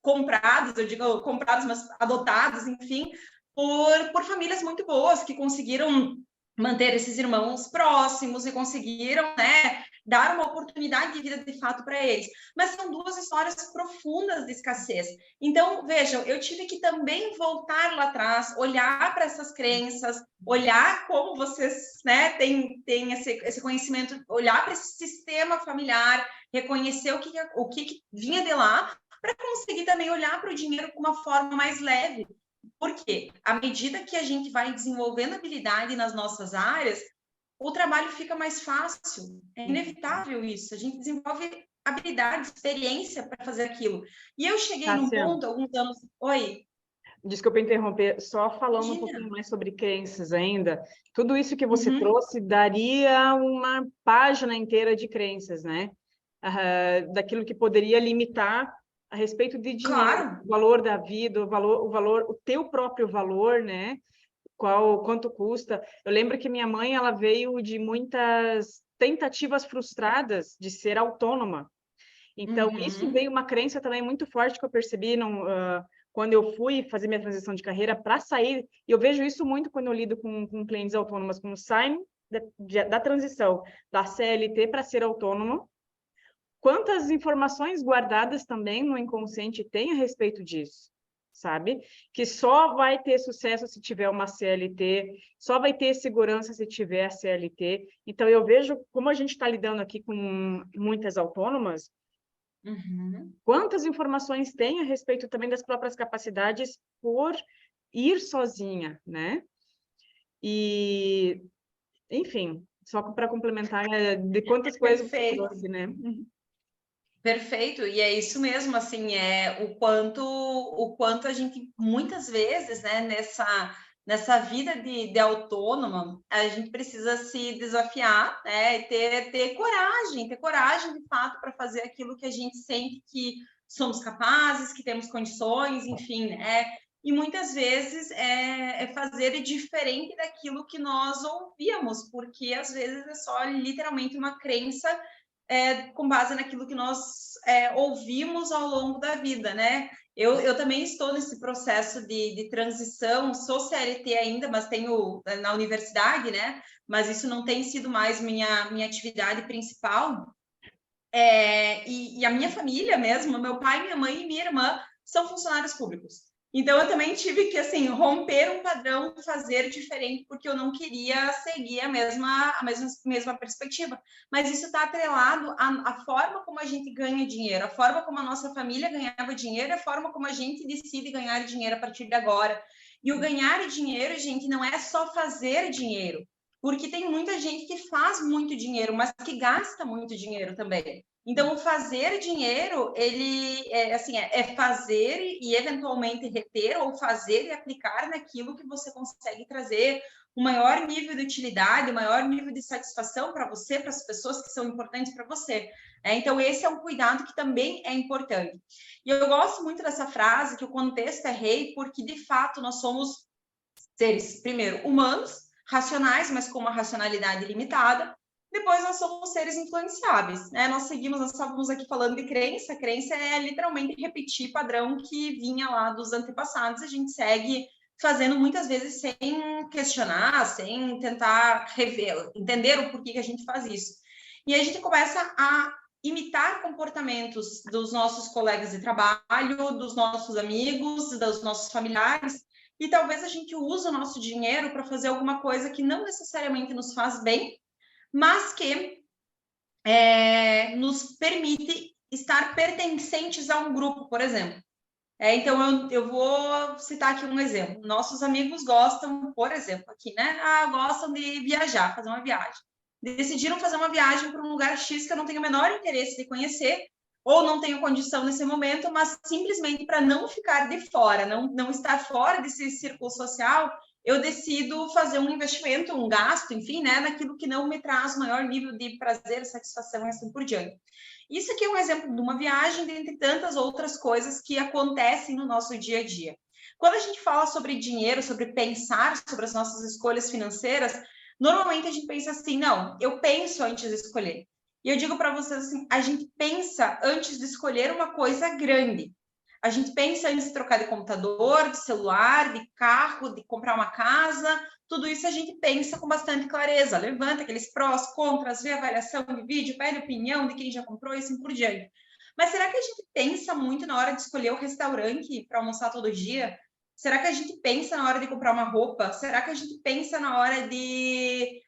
comprados, eu digo comprados, mas adotados, enfim, por famílias muito boas que conseguiram manter esses irmãos próximos e conseguiram, né, dar uma oportunidade de vida de fato para eles. Mas são 2 histórias profundas de escassez. Então, vejam, eu tive que também voltar lá atrás, olhar para essas crenças, olhar como vocês, né, têm esse conhecimento, olhar para esse sistema familiar, reconhecer o que vinha de lá, para conseguir também olhar para o dinheiro com uma forma mais leve. Porque à medida que a gente vai desenvolvendo habilidade nas nossas áreas, o trabalho fica mais fácil. É inevitável isso. A gente desenvolve habilidade, experiência para fazer aquilo. E eu cheguei num ponto, alguns anos... Oi? Desculpa interromper, só falando um pouquinho mais sobre crenças ainda. Tudo isso que você trouxe daria uma página inteira de crenças, né? Daquilo que poderia limitar a respeito de dinheiro, claro. O valor da vida, o teu próprio valor, né? Quanto custa. Eu lembro que minha mãe, ela veio de muitas tentativas frustradas de ser autônoma. Então, isso veio uma crença também muito forte que eu percebi quando eu fui fazer minha transição de carreira para sair. E eu vejo isso muito quando eu lido com clientes autônomos, quando saem da transição da CLT para ser autônomo. Quantas informações guardadas também no inconsciente tem a respeito disso, sabe? Que só vai ter sucesso se tiver uma CLT, só vai ter segurança se tiver a CLT. Então, eu vejo como a gente está lidando aqui com muitas autônomas, quantas informações tem a respeito também das próprias capacidades por ir sozinha, né? E, enfim, só para complementar de quantas coisas você trouxe, né? Perfeito, e é isso mesmo, assim, o quanto a gente, muitas vezes, né, nessa vida de autônoma, a gente precisa se desafiar, né, ter coragem de fato, para fazer aquilo que a gente sente que somos capazes, que temos condições, enfim, e muitas vezes é fazer diferente daquilo que nós ouvíamos, porque às vezes é só literalmente uma crença com base naquilo que nós ouvimos ao longo da vida, né? Eu também estou nesse processo de transição, sou CLT ainda, mas tenho na universidade, né? Mas isso não tem sido mais minha atividade principal. E a minha família mesmo, meu pai, minha mãe e minha irmã são funcionários públicos. Então, eu também tive que, assim, romper um padrão, fazer diferente, porque eu não queria seguir a mesma perspectiva. Mas isso está atrelado à forma como a gente ganha dinheiro, a forma como a nossa família ganhava dinheiro e a forma como a gente decide ganhar dinheiro a partir de agora. E o ganhar dinheiro, gente, não é só fazer dinheiro, porque tem muita gente que faz muito dinheiro, mas que gasta muito dinheiro também. Então, o fazer dinheiro, ele é fazer e eventualmente reter, ou fazer e aplicar naquilo que você consegue trazer um maior nível de utilidade, um maior nível de satisfação para você, para as pessoas que são importantes para você. Então, esse é um cuidado que também é importante. E eu gosto muito dessa frase, que o contexto é rei, porque, de fato, nós somos seres, primeiro, humanos, racionais, mas com uma racionalidade limitada. Depois nós somos seres influenciáveis, né? Nós estávamos aqui falando de crença. Crença é literalmente repetir padrão que vinha lá dos antepassados. A gente segue fazendo muitas vezes sem questionar, sem tentar entender o porquê que a gente faz isso. E a gente começa a imitar comportamentos dos nossos colegas de trabalho, dos nossos amigos, dos nossos familiares, e talvez a gente use o nosso dinheiro para fazer alguma coisa que não necessariamente nos faz bem, mas que nos permite estar pertencentes a um grupo, por exemplo. Então, eu vou citar aqui um exemplo. Nossos amigos gostam, por exemplo, aqui, né? Gostam de viajar, fazer uma viagem. Decidiram fazer uma viagem para um lugar X que eu não tenho o menor interesse de conhecer, ou não tenho condição nesse momento, mas simplesmente para não ficar de fora, não estar fora desse círculo social, eu decido fazer um investimento, um gasto, enfim, né, naquilo que não me traz maior nível de prazer, satisfação e assim por diante. Isso aqui é um exemplo de uma viagem, dentre tantas outras coisas que acontecem no nosso dia a dia. Quando a gente fala sobre dinheiro, sobre pensar sobre as nossas escolhas financeiras, normalmente a gente pensa assim, não, eu penso antes de escolher. E eu digo para vocês assim, a gente pensa antes de escolher uma coisa grande. A gente pensa antes de trocar de computador, de celular, de carro, de comprar uma casa. Tudo isso a gente pensa com bastante clareza. Levanta aqueles prós, contras, vê a avaliação de vídeo, pede opinião de quem já comprou e assim por diante. Mas será que a gente pensa muito na hora de escolher o restaurante para almoçar todo dia? Será que a gente pensa na hora de comprar uma roupa? Será que a gente pensa na hora de...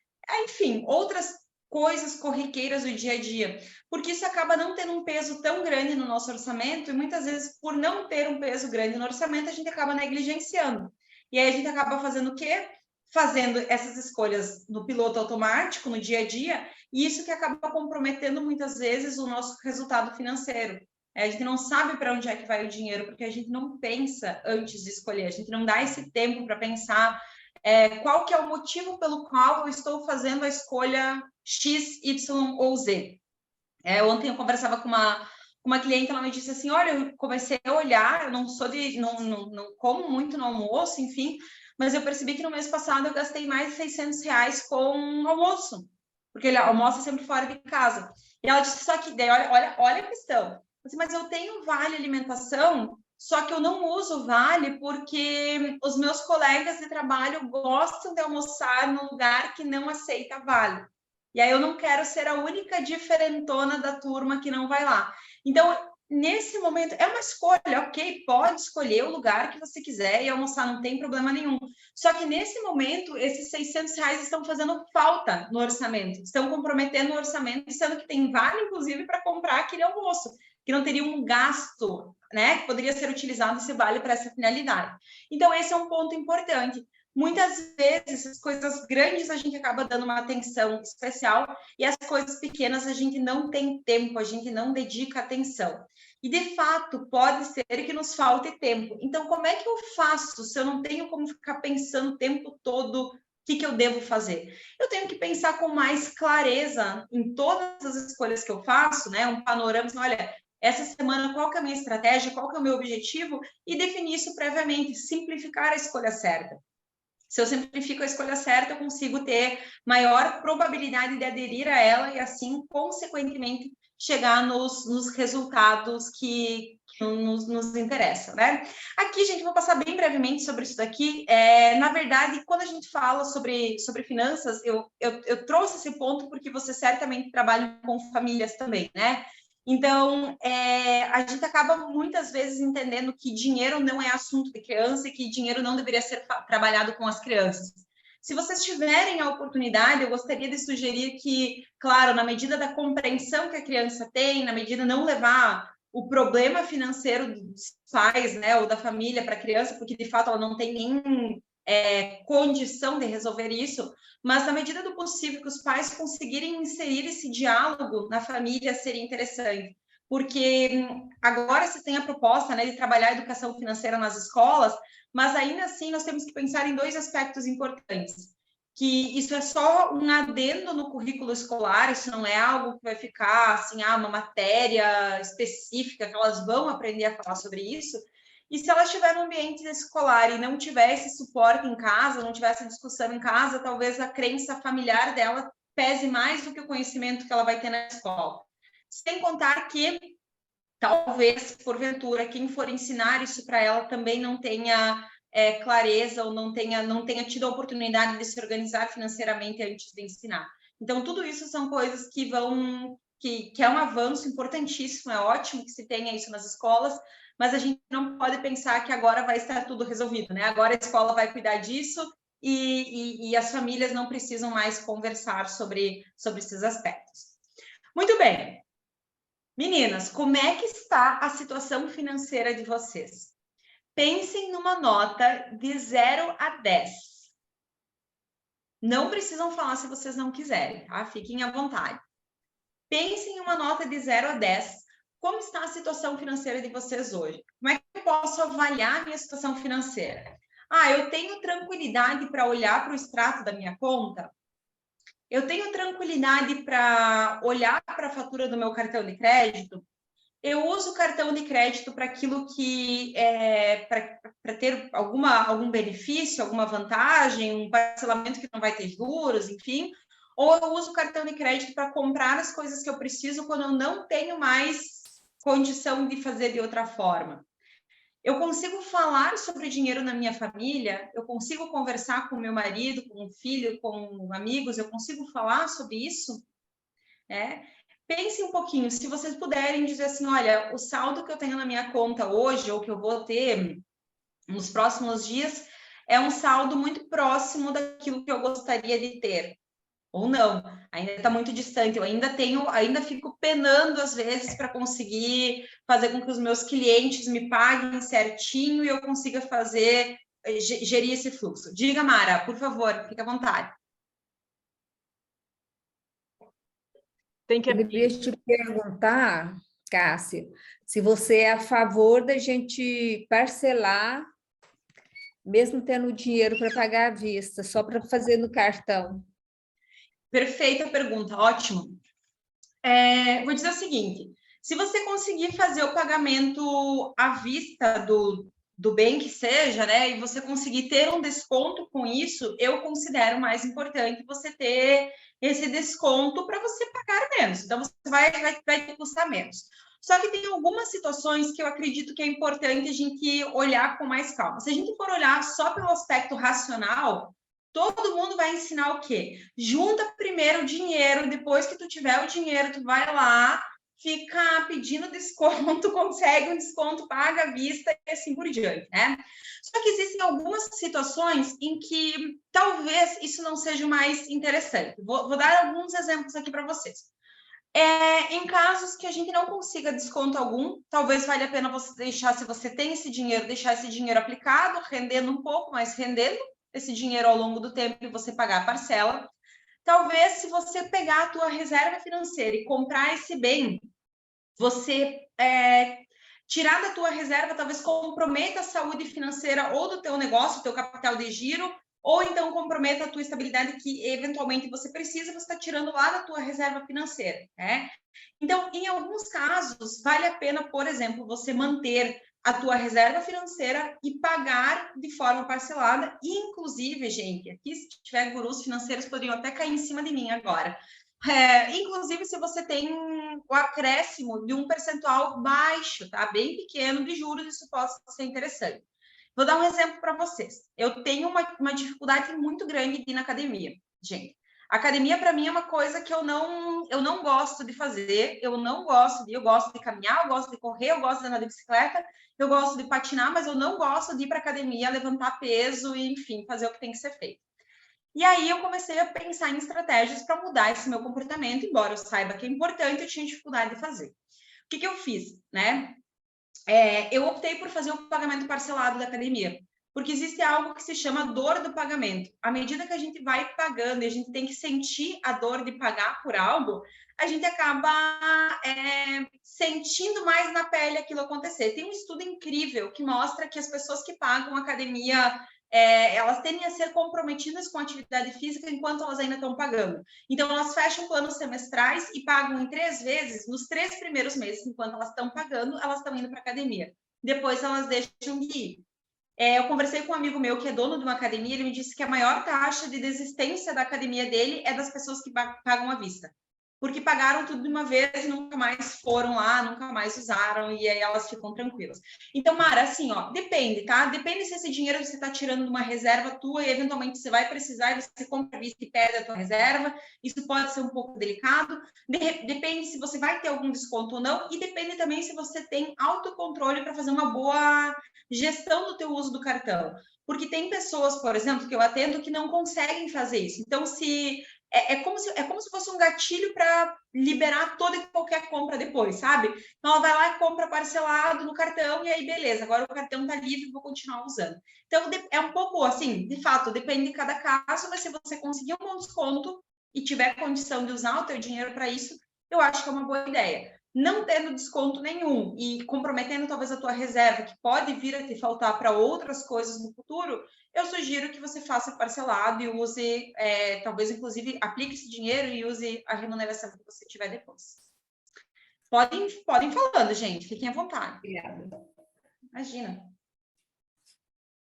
Enfim, outras coisas corriqueiras do dia a dia, porque isso acaba não tendo um peso tão grande no nosso orçamento e muitas vezes, por não ter um peso grande no orçamento, a gente acaba negligenciando. E aí a gente acaba fazendo o quê? Fazendo essas escolhas no piloto automático, no dia a dia, e isso que acaba comprometendo muitas vezes o nosso resultado financeiro. A gente não sabe para onde é que vai o dinheiro, porque a gente não pensa antes de escolher, a gente não dá esse tempo para pensar qual que é o motivo pelo qual eu estou fazendo a escolha X, Y ou Z. Ontem eu conversava com uma cliente, ela me disse assim, olha, eu comecei a olhar, eu não sou de, não como muito no almoço, enfim, mas eu percebi que no mês passado eu gastei mais de R$600 com almoço, porque ele almoça sempre fora de casa. E ela disse, só que daí, olha a questão, assim, mas eu tenho vale alimentação, só que eu não uso vale porque os meus colegas de trabalho gostam de almoçar num lugar que não aceita vale. E aí eu não quero ser a única diferentona da turma que não vai lá. Então, nesse momento, é uma escolha, ok? Pode escolher o lugar que você quiser e almoçar, não tem problema nenhum. Só que nesse momento, esses R$600 estão fazendo falta no orçamento, estão comprometendo o orçamento, sendo que tem vale, inclusive, para comprar aquele almoço, que não teria um gasto, né? Que poderia ser utilizado esse vale para essa finalidade. Então, esse é um ponto importante. Muitas vezes, as coisas grandes a gente acaba dando uma atenção especial e as coisas pequenas a gente não tem tempo, a gente não dedica atenção. E, de fato, pode ser que nos falte tempo. Então, como é que eu faço se eu não tenho como ficar pensando o tempo todo o que eu devo fazer? Eu tenho que pensar com mais clareza em todas as escolhas que eu faço, né? Um panorama, assim, olha, essa semana qual que é a minha estratégia, qual que é o meu objetivo e definir isso previamente, simplificar a escolha certa. Se eu simplifico a escolha certa, eu consigo ter maior probabilidade de aderir a ela e, assim, consequentemente, chegar nos resultados que nos interessam, né? Aqui, gente, vou passar bem brevemente sobre isso daqui. Na verdade, quando a gente fala sobre finanças, eu trouxe esse ponto porque você certamente trabalha com famílias também, né? Então, a gente acaba muitas vezes entendendo que dinheiro não é assunto de criança e que dinheiro não deveria ser trabalhado com as crianças. Se vocês tiverem a oportunidade, eu gostaria de sugerir que, claro, na medida da compreensão que a criança tem, na medida de não levar o problema financeiro dos pais, né, ou da família para a criança, porque de fato ela não tem nem condição de resolver isso, mas na medida do possível que os pais conseguirem inserir esse diálogo na família seria interessante, porque agora se tem a proposta, né, de trabalhar a educação financeira nas escolas, mas ainda assim nós temos que pensar em dois aspectos importantes, que isso é só um adendo no currículo escolar, isso não é algo que vai ficar assim, uma matéria específica que elas vão aprender a falar sobre isso. E se ela estiver no ambiente escolar e não tiver esse suporte em casa, não tiver essa discussão em casa, talvez a crença familiar dela pese mais do que o conhecimento que ela vai ter na escola. Sem contar que, talvez, porventura, quem for ensinar isso para ela também não tenha clareza ou não tenha tido a oportunidade de se organizar financeiramente antes de ensinar. Então, tudo isso são coisas que é um avanço importantíssimo, é ótimo que se tenha isso nas escolas, mas a gente não pode pensar que agora vai estar tudo resolvido, né? Agora a escola vai cuidar disso e as famílias não precisam mais conversar sobre esses aspectos. Muito bem. Meninas, como é que está a situação financeira de vocês? Pensem numa nota de 0 a 10. Não precisam falar se vocês não quiserem, tá? Fiquem à vontade. Pensem em uma nota de 0 a 10. Como está a situação financeira de vocês hoje? Como é que eu posso avaliar a minha situação financeira? Eu tenho tranquilidade para olhar para o extrato da minha conta? Eu tenho tranquilidade para olhar para a fatura do meu cartão de crédito? Eu uso o cartão de crédito para aquilo que para ter algum benefício, alguma vantagem, um parcelamento que não vai ter juros, enfim. Ou eu uso o cartão de crédito para comprar as coisas que eu preciso quando eu não tenho mais condição de fazer de outra forma. Eu consigo falar sobre dinheiro na minha família, eu consigo conversar com meu marido, com o filho, com amigos, eu consigo falar sobre isso? Pense um pouquinho, se vocês puderem dizer assim, olha, o saldo que eu tenho na minha conta hoje, ou que eu vou ter nos próximos dias, é um saldo muito próximo daquilo que eu gostaria de ter. Ou não, ainda está muito distante, eu ainda fico penando às vezes para conseguir fazer com que os meus clientes me paguem certinho e eu consiga gerir esse fluxo. Diga, Mara, por favor, fique à vontade. Eu queria te perguntar, Cássia, se você é a favor da gente parcelar, mesmo tendo dinheiro para pagar à vista, só para fazer no cartão. Perfeita pergunta, ótimo. Vou dizer o seguinte, se você conseguir fazer o pagamento à vista do bem que seja, né, e você conseguir ter um desconto com isso, eu considero mais importante você ter esse desconto para você pagar menos. Então, você vai te custar menos. Só que tem algumas situações que eu acredito que é importante a gente olhar com mais calma. Se a gente for olhar só pelo aspecto racional, todo mundo vai ensinar o quê? Junta primeiro o dinheiro, depois que tu tiver o dinheiro, tu vai lá, fica pedindo desconto, consegue um desconto, paga à vista e assim por diante, né? Só que existem algumas situações em que talvez isso não seja mais interessante. Vou dar alguns exemplos aqui para vocês. Em casos que a gente não consiga desconto algum, talvez valha a pena você deixar, se você tem esse dinheiro, deixar esse dinheiro aplicado, rendendo um pouco, mas rendendo esse dinheiro ao longo do tempo e você pagar a parcela. Talvez, se você pegar a tua reserva financeira e comprar esse bem, você tirar da tua reserva, talvez comprometa a saúde financeira ou do teu negócio, teu capital de giro, ou então comprometa a tua estabilidade que eventualmente você precisa, você está tirando lá da tua reserva financeira, né? Então, em alguns casos, vale a pena, por exemplo, você manter a tua reserva financeira e pagar de forma parcelada. E, inclusive, gente, aqui se tiver gurus financeiros, poderiam até cair em cima de mim agora. Inclusive, se você tem o acréscimo de um percentual baixo, tá? Bem pequeno de juros, isso pode ser interessante. Vou dar um exemplo para vocês. Eu tenho uma dificuldade muito grande de ir na academia, gente. Academia, para mim, é uma coisa que eu não gosto de fazer, eu gosto de caminhar, eu gosto de correr, eu gosto de andar de bicicleta, eu gosto de patinar, mas eu não gosto de ir para academia, levantar peso e, enfim, fazer o que tem que ser feito. E aí eu comecei a pensar em estratégias para mudar esse meu comportamento, embora eu saiba que é importante, eu tinha dificuldade de fazer. O que eu fiz, né? Eu optei por fazer o pagamento parcelado da academia, porque existe algo que se chama dor do pagamento. À medida que a gente vai pagando e a gente tem que sentir a dor de pagar por algo, a gente acaba sentindo mais na pele aquilo acontecer. Tem um estudo incrível que mostra que as pessoas que pagam academia, elas tendem a ser comprometidas com a atividade física enquanto elas ainda estão pagando. Então, elas fecham planos semestrais e pagam em 3 vezes, nos 3 primeiros meses, enquanto elas estão pagando, elas estão indo para a academia. Depois, elas deixam de ir. Eu conversei com um amigo meu que é dono de uma academia, ele me disse que a maior taxa de desistência da academia dele é das pessoas que pagam à vista. Porque pagaram tudo de uma vez e nunca mais foram lá, nunca mais usaram, e aí elas ficam tranquilas. Então, Mara, assim, ó, depende, tá? Depende se esse dinheiro você está tirando de uma reserva tua e eventualmente você vai precisar e você compra a vista e perde a tua reserva. Isso pode ser um pouco delicado. Depende se você vai ter algum desconto ou não, e depende também se você tem autocontrole para fazer uma boa gestão do teu uso do cartão. Porque tem pessoas, por exemplo, que eu atendo que não conseguem fazer isso. Então, se é como se fosse um gatilho para liberar toda e qualquer compra depois, sabe? Então, ela vai lá e compra parcelado no cartão, e aí, beleza, agora o cartão está livre, vou continuar usando. Então, é um pouco assim, de fato, depende de cada caso, mas se você conseguir um bom desconto e tiver condição de usar o teu dinheiro para isso, eu acho que é uma boa ideia. Não tendo desconto nenhum e comprometendo talvez a tua reserva, que pode vir a te faltar para outras coisas no futuro, eu sugiro que você faça parcelado e use, talvez, inclusive, aplique esse dinheiro e use a remuneração que você tiver depois. Podem falando, gente, fiquem à vontade. Obrigada. Imagina.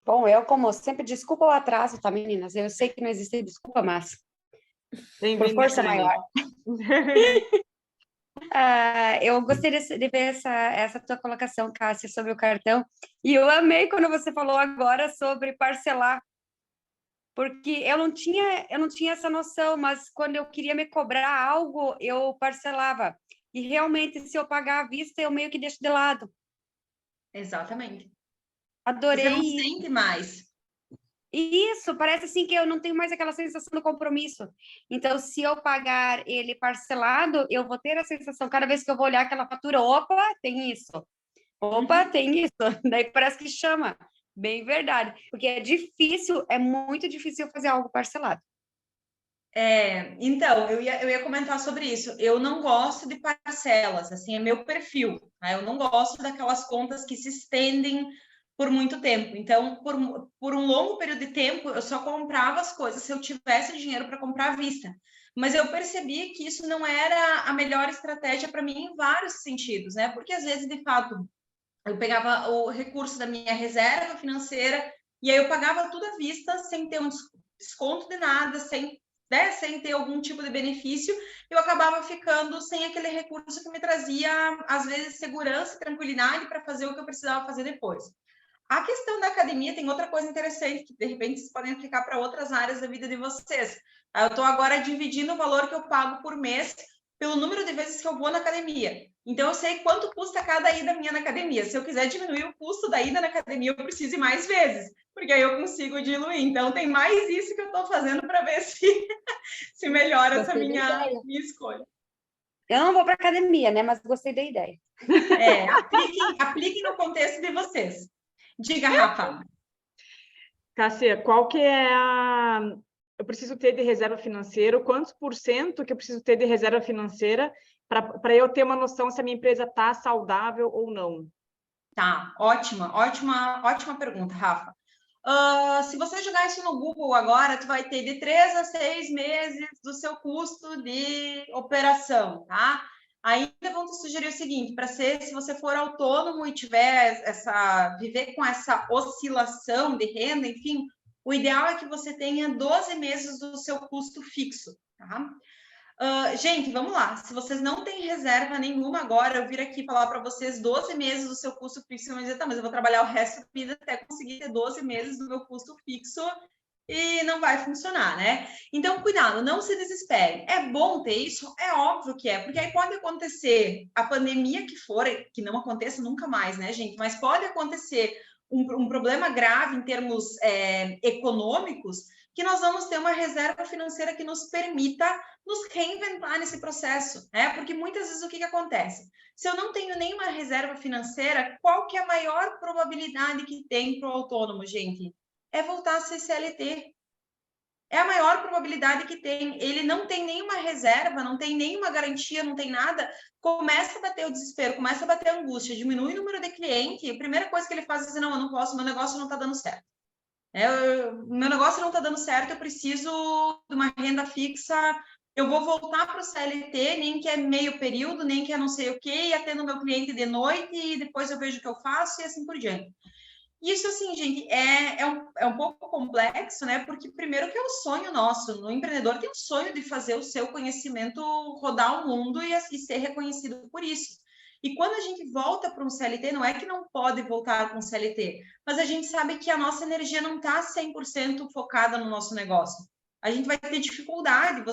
Bom, eu, como sempre, desculpa o atraso, tá, meninas? Eu sei que não existe desculpa, mas por força maior. Eu gostaria de ver essa tua colocação, Cássia, sobre o cartão. E eu amei quando você falou agora sobre parcelar, porque eu não tinha essa noção, mas quando eu queria me cobrar algo, eu parcelava. E realmente, se eu pagar à vista, eu meio que deixo de lado. Exatamente. Adorei. Você não sente mais. Isso, parece assim que eu não tenho mais aquela sensação do compromisso. Então, se eu pagar ele parcelado, eu vou ter a sensação, cada vez que eu vou olhar aquela fatura, opa, tem isso. Opa, tem isso. Daí parece que chama. Bem verdade. Porque é muito difícil fazer algo parcelado. Então, eu ia comentar sobre isso. Eu não gosto de parcelas, assim, é meu perfil. Tá? Eu não gosto daquelas contas que se estendem por muito tempo. Então, por um longo período de tempo, eu só comprava as coisas se eu tivesse dinheiro para comprar à vista. Mas eu percebi que isso não era a melhor estratégia para mim em vários sentidos, né? Porque às vezes, de fato, eu pegava o recurso da minha reserva financeira e aí eu pagava tudo à vista, sem ter um desconto de nada, sem ter algum tipo de benefício, eu acabava ficando sem aquele recurso que me trazia, às vezes, segurança e tranquilidade para fazer o que eu precisava fazer depois. A questão da academia tem outra coisa interessante, que de repente vocês podem aplicar para outras áreas da vida de vocês. Eu estou agora dividindo o valor que eu pago por mês pelo número de vezes que eu vou na academia. Então, eu sei quanto custa cada ida minha na academia. Se eu quiser diminuir o custo da ida na academia, eu preciso ir mais vezes, porque aí eu consigo diluir. Então, tem mais isso que eu estou fazendo para ver se melhora essa minha escolha. Eu não vou para academia, né? Mas gostei da ideia. Apliquem no contexto de vocês. Diga, Rafa. Cássia, qual que é eu preciso ter de reserva financeira? Quantos % que eu preciso ter de reserva financeira para eu ter uma noção se a minha empresa está saudável ou não? Tá, ótima pergunta, Rafa. Se você jogar isso no Google agora, tu vai ter de 3 a 6 meses do seu custo de operação, tá? Ainda vão te sugerir o seguinte, se você for autônomo e tiver viver com essa oscilação de renda, enfim, o ideal é que você tenha 12 meses do seu custo fixo, tá? Gente, vamos lá. Se vocês não têm reserva nenhuma agora, eu vir aqui falar para vocês 12 meses do seu custo fixo, mas dizer, tá, mas eu vou trabalhar o resto da vida até conseguir ter 12 meses do meu custo fixo e não vai funcionar, né? Então, cuidado, não se desespere. É bom ter isso? É óbvio que é, porque aí pode acontecer a pandemia que for, que não aconteça nunca mais, né, gente? Mas pode acontecer um problema grave em termos econômicos, que nós vamos ter uma reserva financeira que nos permita nos reinventar nesse processo, né? Porque muitas vezes o que acontece? Se eu não tenho nenhuma reserva financeira, qual que é a maior probabilidade que tem para o autônomo, gente? É voltar a ser CLT. É a maior probabilidade que tem. Ele não tem nenhuma reserva, não tem nenhuma garantia, não tem nada. Começa a bater o desespero, começa a bater a angústia, diminui o número de cliente. A primeira coisa que ele faz é dizer, não, eu não posso, meu negócio não está dando certo. Meu negócio não está dando certo, eu preciso de uma renda fixa, eu vou voltar para o CLT, nem que é meio período, nem que é não sei o quê, e atendo meu cliente de noite, e depois eu vejo o que eu faço, e assim por diante. Isso, assim, gente, é um pouco complexo, né? Porque, primeiro, que é um sonho nosso. No empreendedor tem o sonho de fazer o seu conhecimento rodar o mundo e ser reconhecido por isso. E quando a gente volta para um CLT, não é que não pode voltar para um CLT, mas a gente sabe que a nossa energia não está 100% focada no nosso negócio. A gente vai ter dificuldade.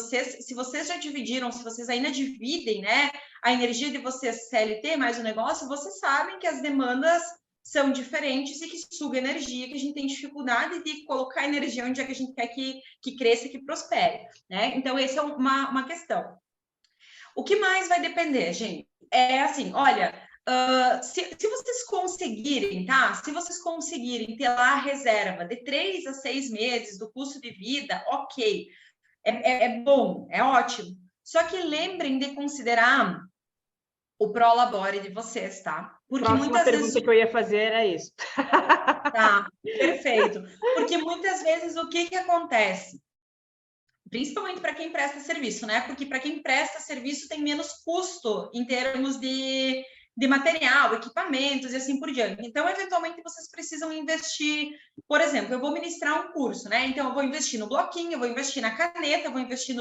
Se vocês já dividiram, se vocês ainda dividem, né, a energia de vocês CLT mais o negócio, vocês sabem que as demandas são diferentes e que sugam energia, que a gente tem dificuldade de colocar energia onde é que a gente quer que cresça e que prospere, né? Então, essa é uma questão. O que mais vai depender, gente? É assim, olha, se vocês conseguirem, tá? Se vocês conseguirem ter lá a reserva de 3 a 6 meses do custo de vida, ok. É bom, é ótimo. Só que lembrem de considerar o prolabore de vocês, tá? Porque Próxima muitas pergunta vezes... que eu ia fazer era isso. Tá, perfeito. Porque muitas vezes o que acontece? Principalmente para quem presta serviço, né? Porque para quem presta serviço tem menos custo em termos de material, equipamentos e assim por diante. Então, eventualmente, vocês precisam investir. Por exemplo, eu vou ministrar um curso, né? Então, eu vou investir no bloquinho, eu vou investir na caneta, eu vou investir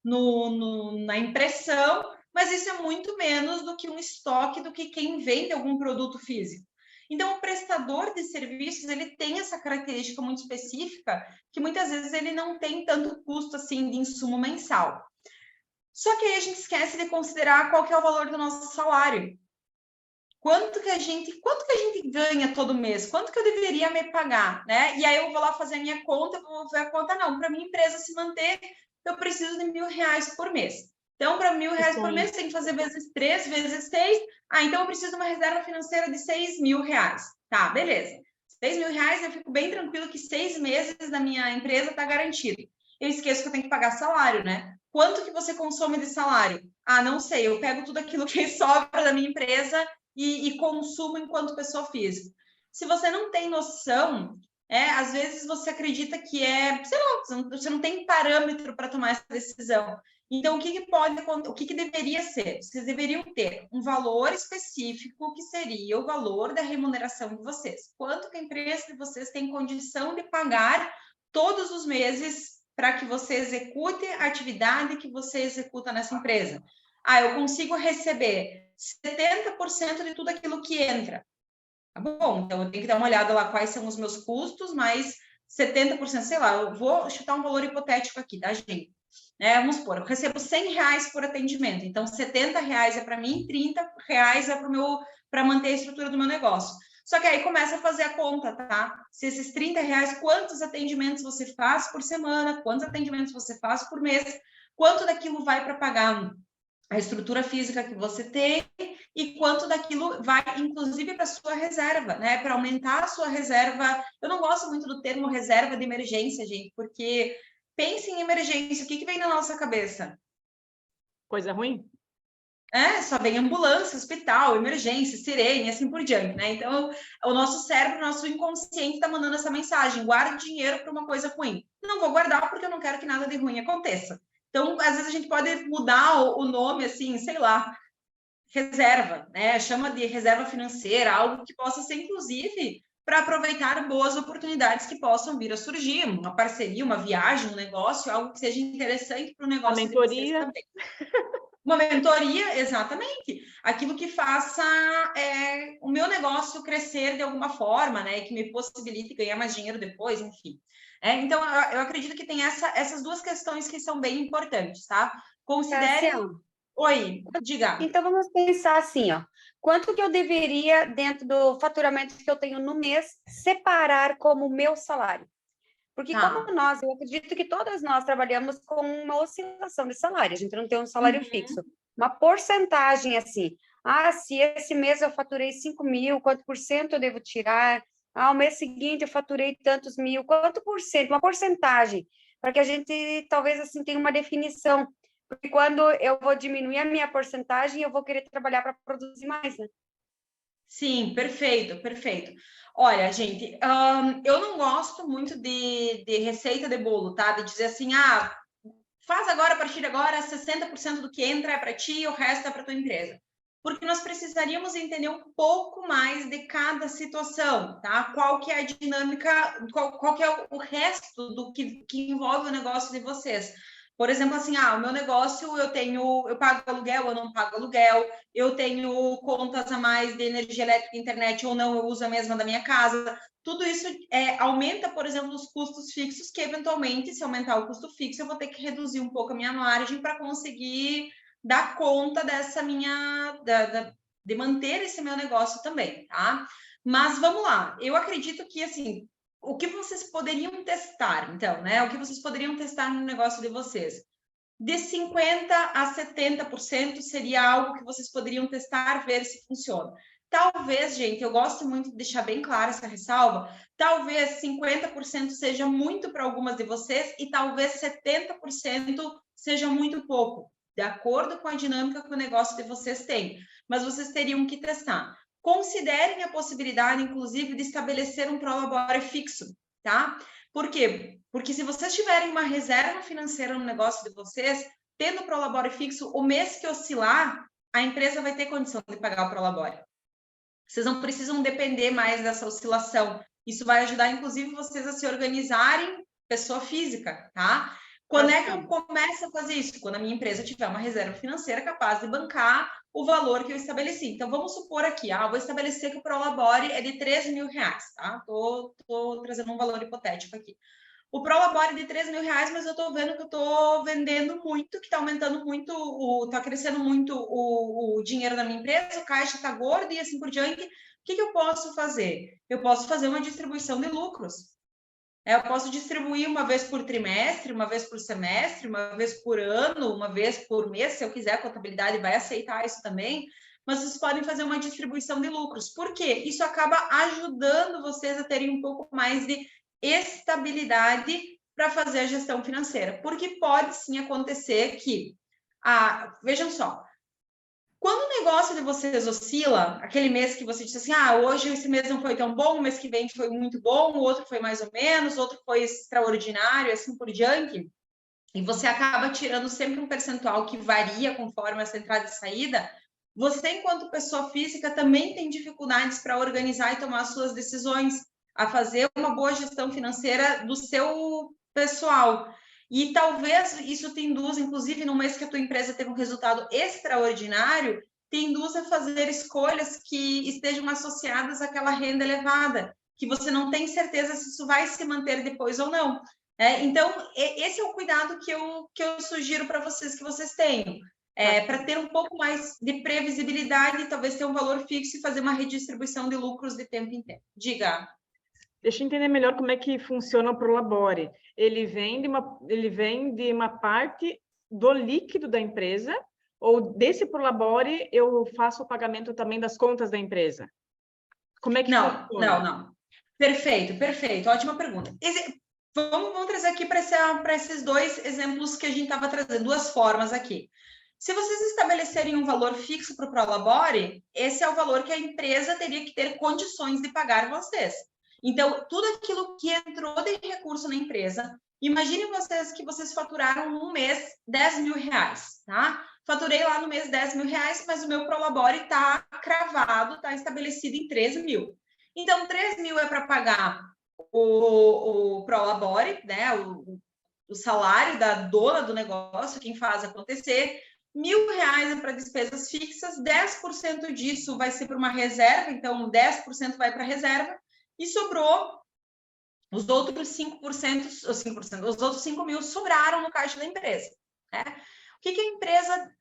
na impressão, mas isso é muito menos do que um estoque, do que quem vende algum produto físico. Então, o prestador de serviços, ele tem essa característica muito específica, que muitas vezes ele não tem tanto custo assim de insumo mensal. Só que aí a gente esquece de considerar qual que é o valor do nosso salário. Quanto que a gente ganha todo mês? Quanto que eu deveria me pagar, né? E aí eu vou lá fazer a minha conta, vou ver a conta, não. Para minha empresa se manter, eu preciso de R$1.000 por mês. Então, para R$1.000 por mês, tem que fazer vezes 3, vezes 6. Então eu preciso de uma reserva financeira de R$6.000. Tá, beleza. R$6.000, eu fico bem tranquilo que 6 meses da minha empresa está garantido. Eu esqueço que eu tenho que pagar salário, né? Quanto que você consome de salário? Não sei, eu pego tudo aquilo que sobra da minha empresa e consumo enquanto pessoa física. Se você não tem noção, às vezes você acredita que sei lá, você não tem parâmetro para tomar essa decisão. Então, o que deveria ser? Vocês deveriam ter um valor específico que seria o valor da remuneração de vocês. Quanto que a empresa de vocês tem condição de pagar todos os meses para que você execute a atividade que você executa nessa empresa? Eu consigo receber 70% de tudo aquilo que entra. Tá bom, então eu tenho que dar uma olhada lá quais são os meus custos, mas 70%, sei lá, eu vou chutar um valor hipotético aqui, tá, gente? Vamos supor, eu recebo R$100 por atendimento, então R$70 é para mim, R$30 é para manter a estrutura do meu negócio. Só que aí começa a fazer a conta, tá? Se esses R$30, quantos atendimentos você faz por semana, quantos atendimentos você faz por mês, quanto daquilo vai para pagar a estrutura física que você tem e quanto daquilo vai, inclusive, para a sua reserva, né? Para aumentar a sua reserva. Eu não gosto muito do termo reserva de emergência, gente, porque pense em emergência, o que vem na nossa cabeça? Coisa ruim? Só vem ambulância, hospital, emergência, sirene, assim por diante, né? Então, o nosso cérebro, o nosso inconsciente está mandando essa mensagem: guarde dinheiro para uma coisa ruim. Não vou guardar porque eu não quero que nada de ruim aconteça. Então, às vezes a gente pode mudar o nome, assim, sei lá, reserva, né? Chama de reserva financeira, algo que possa ser, inclusive, para aproveitar boas oportunidades que possam vir a surgir, uma parceria, uma viagem, um negócio, algo que seja interessante para o negócio de vocês também. Uma mentoria, exatamente. Aquilo que faça o meu negócio crescer de alguma forma, né? Que me possibilite ganhar mais dinheiro depois, enfim. Então, eu acredito que tem essas duas questões que são bem importantes, tá? Considere... Oi, diga. Então, vamos pensar assim, ó. Quanto que eu deveria, dentro do faturamento que eu tenho no mês, separar como meu salário? Porque como eu acredito que todas nós trabalhamos com uma oscilação de salário, a gente não tem um salário fixo. Uma porcentagem assim, se esse mês eu faturei 5.000, quanto por cento eu devo tirar? O mês seguinte eu faturei tantos mil, quanto por cento? Uma porcentagem, para que a gente talvez assim tenha uma definição. Porque quando eu vou diminuir a minha porcentagem, eu vou querer trabalhar para produzir mais, né? Sim, perfeito, perfeito. Olha, gente, eu não gosto muito de receita de bolo, tá? De dizer assim, faz agora, a partir de agora, 60% do que entra é para ti e o resto é para tua empresa. Porque nós precisaríamos entender um pouco mais de cada situação, tá? Qual que é a dinâmica, qual que é o resto do que envolve o negócio de vocês. Por exemplo, assim, o meu negócio, eu pago aluguel, eu não pago aluguel, eu tenho contas a mais de energia elétrica e internet ou não, eu uso a mesma da minha casa. Tudo isso aumenta, por exemplo, os custos fixos, que eventualmente, se aumentar o custo fixo, eu vou ter que reduzir um pouco a minha margem para conseguir dar conta dessa de manter esse meu negócio também, tá? Mas vamos lá, eu acredito que, assim, o que vocês poderiam testar, então, né? O que vocês poderiam testar no negócio de vocês? De 50% a 70% seria algo que vocês poderiam testar, ver se funciona. Talvez, gente, eu gosto muito de deixar bem clara essa ressalva, talvez 50% seja muito para algumas de vocês e talvez 70% seja muito pouco, de acordo com a dinâmica que o negócio de vocês tem. Mas vocês teriam que testar. Considerem a possibilidade, inclusive, de estabelecer um prolabore fixo, tá? Por quê? Porque se vocês tiverem uma reserva financeira no negócio de vocês, tendo o prolabore fixo, o mês que oscilar, a empresa vai ter condição de pagar o prolabore. Vocês não precisam depender mais dessa oscilação. Isso vai ajudar, inclusive, vocês a se organizarem, pessoa física, tá? Quando é que eu começo a fazer isso? Quando a minha empresa tiver uma reserva financeira capaz de bancar o valor que eu estabeleci. Então, vamos supor aqui, vou estabelecer que o prolabore é de R$3.000, tá? Tô trazendo um valor hipotético aqui. O prolabore é de R$3.000, mas eu estou vendo que eu estou vendendo muito, que está aumentando muito, está crescendo muito o dinheiro da minha empresa, o caixa está gordo e assim por diante. O que eu posso fazer? Eu posso fazer uma distribuição de lucros. Eu posso distribuir uma vez por trimestre, uma vez por semestre, uma vez por ano, uma vez por mês, se eu quiser, a contabilidade vai aceitar isso também, mas vocês podem fazer uma distribuição de lucros. Por quê? Isso acaba ajudando vocês a terem um pouco mais de estabilidade para fazer a gestão financeira, porque pode sim acontecer que, vejam só, quando o negócio de vocês oscila, aquele mês que você disse assim, hoje esse mês não foi tão bom, o mês que vem foi muito bom, o outro foi mais ou menos, o outro foi extraordinário, assim por diante, e você acaba tirando sempre um percentual que varia conforme essa entrada e saída, você, enquanto pessoa física, também tem dificuldades para organizar e tomar suas decisões, a fazer uma boa gestão financeira do seu pessoal. E talvez isso te induza, inclusive, no mês que a tua empresa teve um resultado extraordinário, te induza a fazer escolhas que estejam associadas àquela renda elevada, que você não tem certeza se isso vai se manter depois ou não. Então, esse é o cuidado que eu sugiro para vocês que vocês tenham. Para ter um pouco mais de previsibilidade, talvez ter um valor fixo e fazer uma redistribuição de lucros de tempo em tempo. Diga. Deixa eu entender melhor como é que funciona o Prolabore. Ele vem de uma parte do líquido da empresa, ou desse Prolabore eu faço o pagamento também das contas da empresa? Como é que funciona? Não. Perfeito. Ótima pergunta. Vamos trazer aqui para esses dois exemplos que a gente estava trazendo, duas formas aqui. Se vocês estabelecerem um valor fixo para o Prolabore, esse é o valor que a empresa teria que ter condições de pagar vocês. Então, tudo aquilo que entrou de recurso na empresa, imaginem vocês que vocês faturaram no mês R$10.000, tá? Faturei lá no mês R$10.000, mas o meu Prolabore está cravado, está estabelecido em 13.000. Então, 3.000 é para pagar o Prolabore, né? O salário da dona do negócio, quem faz acontecer. R$1.000 é para despesas fixas, 10% disso vai ser para uma reserva, então 10% vai para a reserva, e sobrou os outros 5%, os outros 5.000 sobraram no caixa da empresa. Né? O que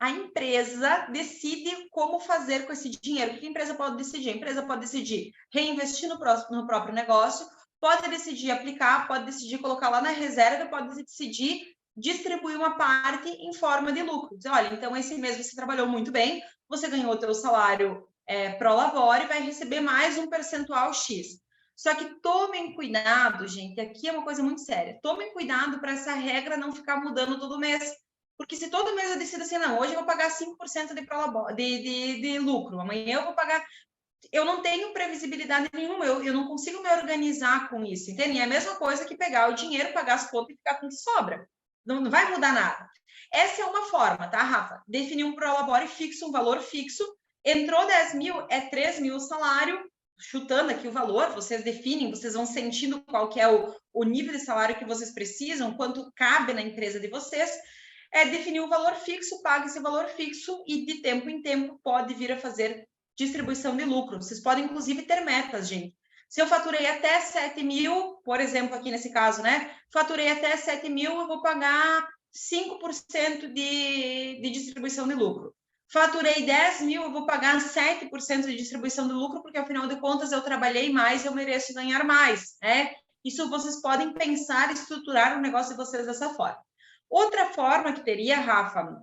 a empresa decide como fazer com esse dinheiro? O que a empresa pode decidir? A empresa pode decidir reinvestir no próprio negócio, pode decidir aplicar, pode decidir colocar lá na reserva, pode decidir distribuir uma parte em forma de lucro. Dizer, olha, então esse mês você trabalhou muito bem, você ganhou o teu salário Prolabore e vai receber mais um percentual X. Só que tomem cuidado, gente, aqui é uma coisa muito séria. Tomem cuidado para essa regra não ficar mudando todo mês. Porque se todo mês eu decido assim, não, hoje eu vou pagar 5% de lucro, amanhã eu vou pagar... Eu não tenho previsibilidade nenhuma, eu não consigo me organizar com isso, entende? É a mesma coisa que pegar o dinheiro, pagar as contas e ficar com o que sobra. Não vai mudar nada. Essa é uma forma, tá, Rafa? Definir um Prolabore fixo, um valor fixo. Entrou 10.000, é 3.000 o salário, chutando aqui o valor, vocês definem, vocês vão sentindo qual que é o nível de salário que vocês precisam, quanto cabe na empresa de vocês, definir um valor fixo, paga esse valor fixo e de tempo em tempo pode vir a fazer distribuição de lucro. Vocês podem, inclusive, ter metas, gente. Se eu faturei até 7.000, por exemplo, aqui nesse caso, né? Faturei até 7.000, eu vou pagar 5% de distribuição de lucro. Faturei 10 mil, eu vou pagar 7% de distribuição do lucro, porque afinal de contas eu trabalhei mais, eu mereço ganhar mais, né? Isso vocês podem pensar e estruturar o negócio de vocês dessa forma. Outra forma que teria, Rafa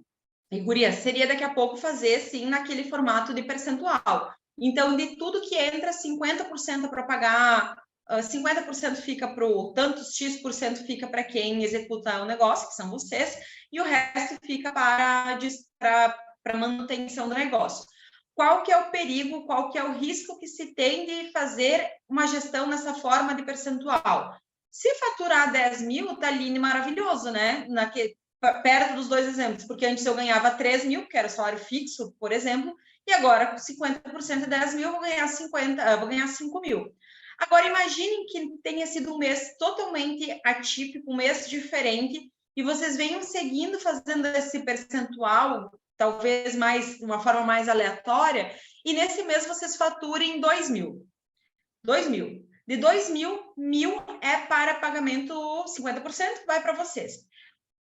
e Guria, seria daqui a pouco fazer, sim, naquele formato de percentual. Então, de tudo que entra, 50% para pagar, 50% fica para o tantos X% fica para quem executa o negócio, que são vocês, e o resto fica para manutenção do negócio. Qual que é o perigo, qual que é o risco que se tem de fazer uma gestão nessa forma de percentual? Se faturar 10 mil, tá lindo e maravilhoso, né? Perto dos dois exemplos, porque antes eu ganhava 3 mil, que era o salário fixo, por exemplo, e agora com 50% de 10 mil, eu vou ganhar 5 mil. Agora, imaginem que tenha sido um mês totalmente atípico, um mês diferente, e vocês venham seguindo fazendo esse percentual, talvez mais, de uma forma mais aleatória, e nesse mês vocês faturem 2 mil. 2 mil. De 2 mil, 1.000 é para pagamento, 50% vai para vocês.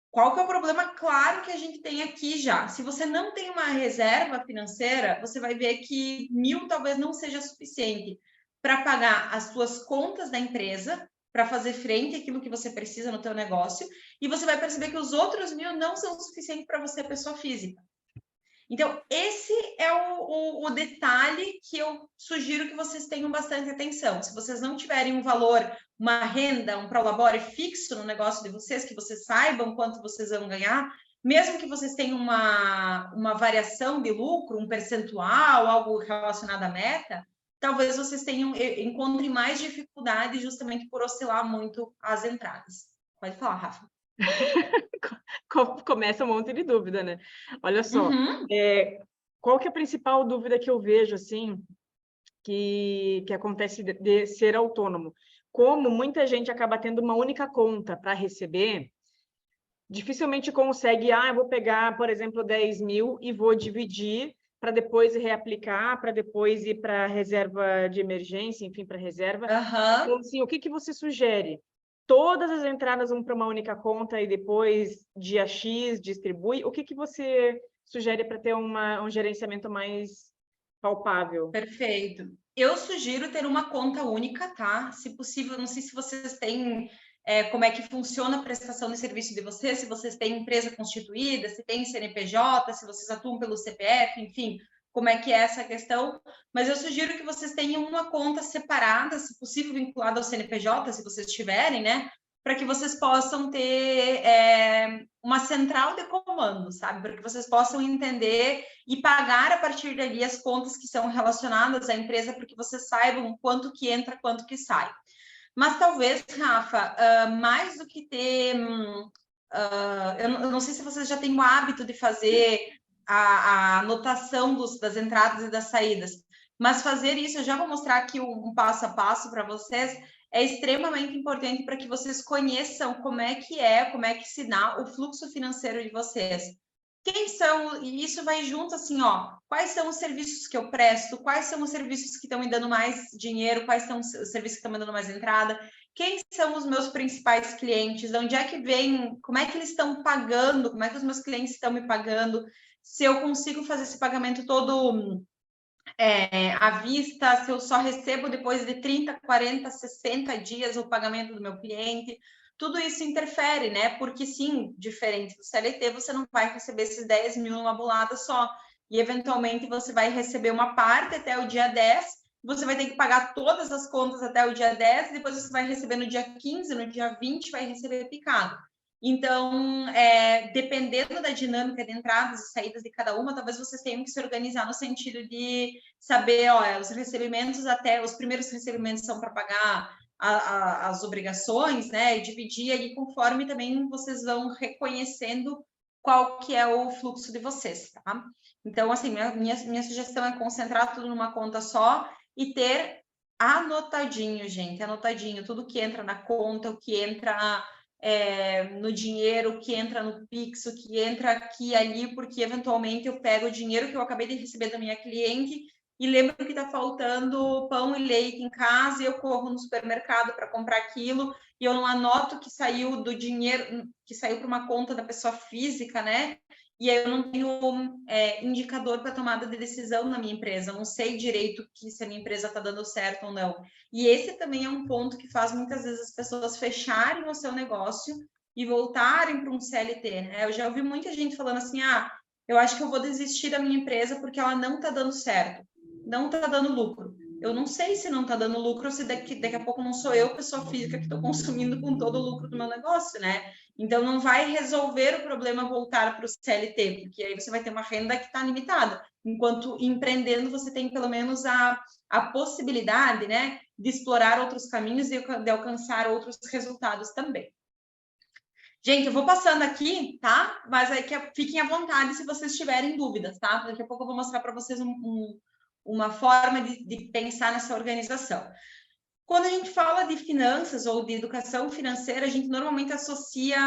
Qual que é o problema claro que a gente tem aqui já? Se você não tem uma reserva financeira, você vai ver que 1.000 talvez não seja suficiente para pagar as suas contas da empresa, para fazer frente àquilo que você precisa no teu negócio, e você vai perceber que os outros 1.000 não são suficientes para você, pessoa física. Então, esse é o detalhe que eu sugiro que vocês tenham bastante atenção. Se vocês não tiverem um valor, uma renda, um prolabore fixo no negócio de vocês, que vocês saibam quanto vocês vão ganhar, mesmo que vocês tenham uma variação de lucro, um percentual, algo relacionado à meta, talvez vocês encontrem mais dificuldade justamente por oscilar muito as entradas. Pode falar, Rafa. Começa um monte de dúvida, né? Olha só, qual que é a principal dúvida que eu vejo, assim, que acontece de ser autônomo? Como muita gente acaba tendo uma única conta para receber, dificilmente consegue, eu vou pegar, por exemplo, 10 mil e vou dividir para depois reaplicar, para depois ir para reserva de emergência, enfim, para reserva. Então, assim, o que você sugere? Todas as entradas vão para uma única conta e depois, dia X, distribui? O que você sugere para ter um gerenciamento mais palpável? Perfeito. Eu sugiro ter uma conta única, tá? Se possível, não sei se vocês têm, como é que funciona a prestação de serviço de vocês, se vocês têm empresa constituída, se tem CNPJ, se vocês atuam pelo CPF, enfim, como é que é essa questão, mas eu sugiro que vocês tenham uma conta separada, se possível vinculada ao CNPJ, se vocês tiverem, né, para que vocês possam ter uma central de comando, sabe, para que vocês possam entender e pagar a partir dali as contas que são relacionadas à empresa, para que vocês saibam quanto que entra, quanto que sai. Mas talvez, Rafa, mais do que ter... eu não sei se vocês já têm o hábito de fazer a anotação das entradas e das saídas, mas fazer isso, eu já vou mostrar aqui um passo a passo para vocês, é extremamente importante para que vocês conheçam como é que se dá o fluxo financeiro de vocês. Quem são, e isso vai junto assim, quais são os serviços que eu presto, quais são os serviços que estão me dando mais dinheiro, quais são os serviços que estão me dando mais entrada, quem são os meus principais clientes, de onde é que vem, como é que eles estão pagando, como é que os meus clientes estão me pagando, se eu consigo fazer esse pagamento todo à vista, se eu só recebo depois de 30, 40, 60 dias o pagamento do meu cliente, tudo isso interfere, né? Porque sim, diferente do CLT, você não vai receber esses 10 mil numa bolada só, e eventualmente você vai receber uma parte até o dia 10, você vai ter que pagar todas as contas até o dia 10, e depois você vai receber no dia 15, no dia 20, vai receber picado. Então, dependendo da dinâmica de entradas e saídas de cada uma, talvez vocês tenham que se organizar no sentido de saber, os recebimentos, até os primeiros recebimentos são para pagar as obrigações, né? E dividir ali conforme também vocês vão reconhecendo qual que é o fluxo de vocês, tá? Então, assim, minha sugestão é concentrar tudo numa conta só e ter anotadinho, gente, anotadinho, tudo que entra na conta, o que entra... no dinheiro, que entra no Pix, que entra aqui e ali, porque eventualmente eu pego o dinheiro que eu acabei de receber da minha cliente e lembro que está faltando pão e leite em casa e eu corro no supermercado para comprar aquilo e eu não anoto que saiu do dinheiro, que saiu para uma conta da pessoa física, né? e aí eu não tenho indicador para tomada de decisão na minha empresa, eu não sei direito se a minha empresa está dando certo ou não. E esse também é um ponto que faz muitas vezes as pessoas fecharem o seu negócio e voltarem para um CLT, né? Eu já ouvi muita gente falando assim, eu acho que eu vou desistir da minha empresa porque ela não está dando certo, não está dando lucro. Eu não sei se não está dando lucro ou se daqui a pouco não sou eu, pessoa física, que estou consumindo com todo o lucro do meu negócio, né? Então, não vai resolver o problema voltar para o CLT, porque aí você vai ter uma renda que está limitada. Enquanto empreendendo, você tem pelo menos a possibilidade, né, de explorar outros caminhos e de alcançar outros resultados também. Gente, eu vou passando aqui, tá? Mas aí fiquem à vontade se vocês tiverem dúvidas, tá? Daqui a pouco eu vou mostrar para vocês uma forma de pensar nessa organização. Quando a gente fala de finanças ou de educação financeira, a gente normalmente associa,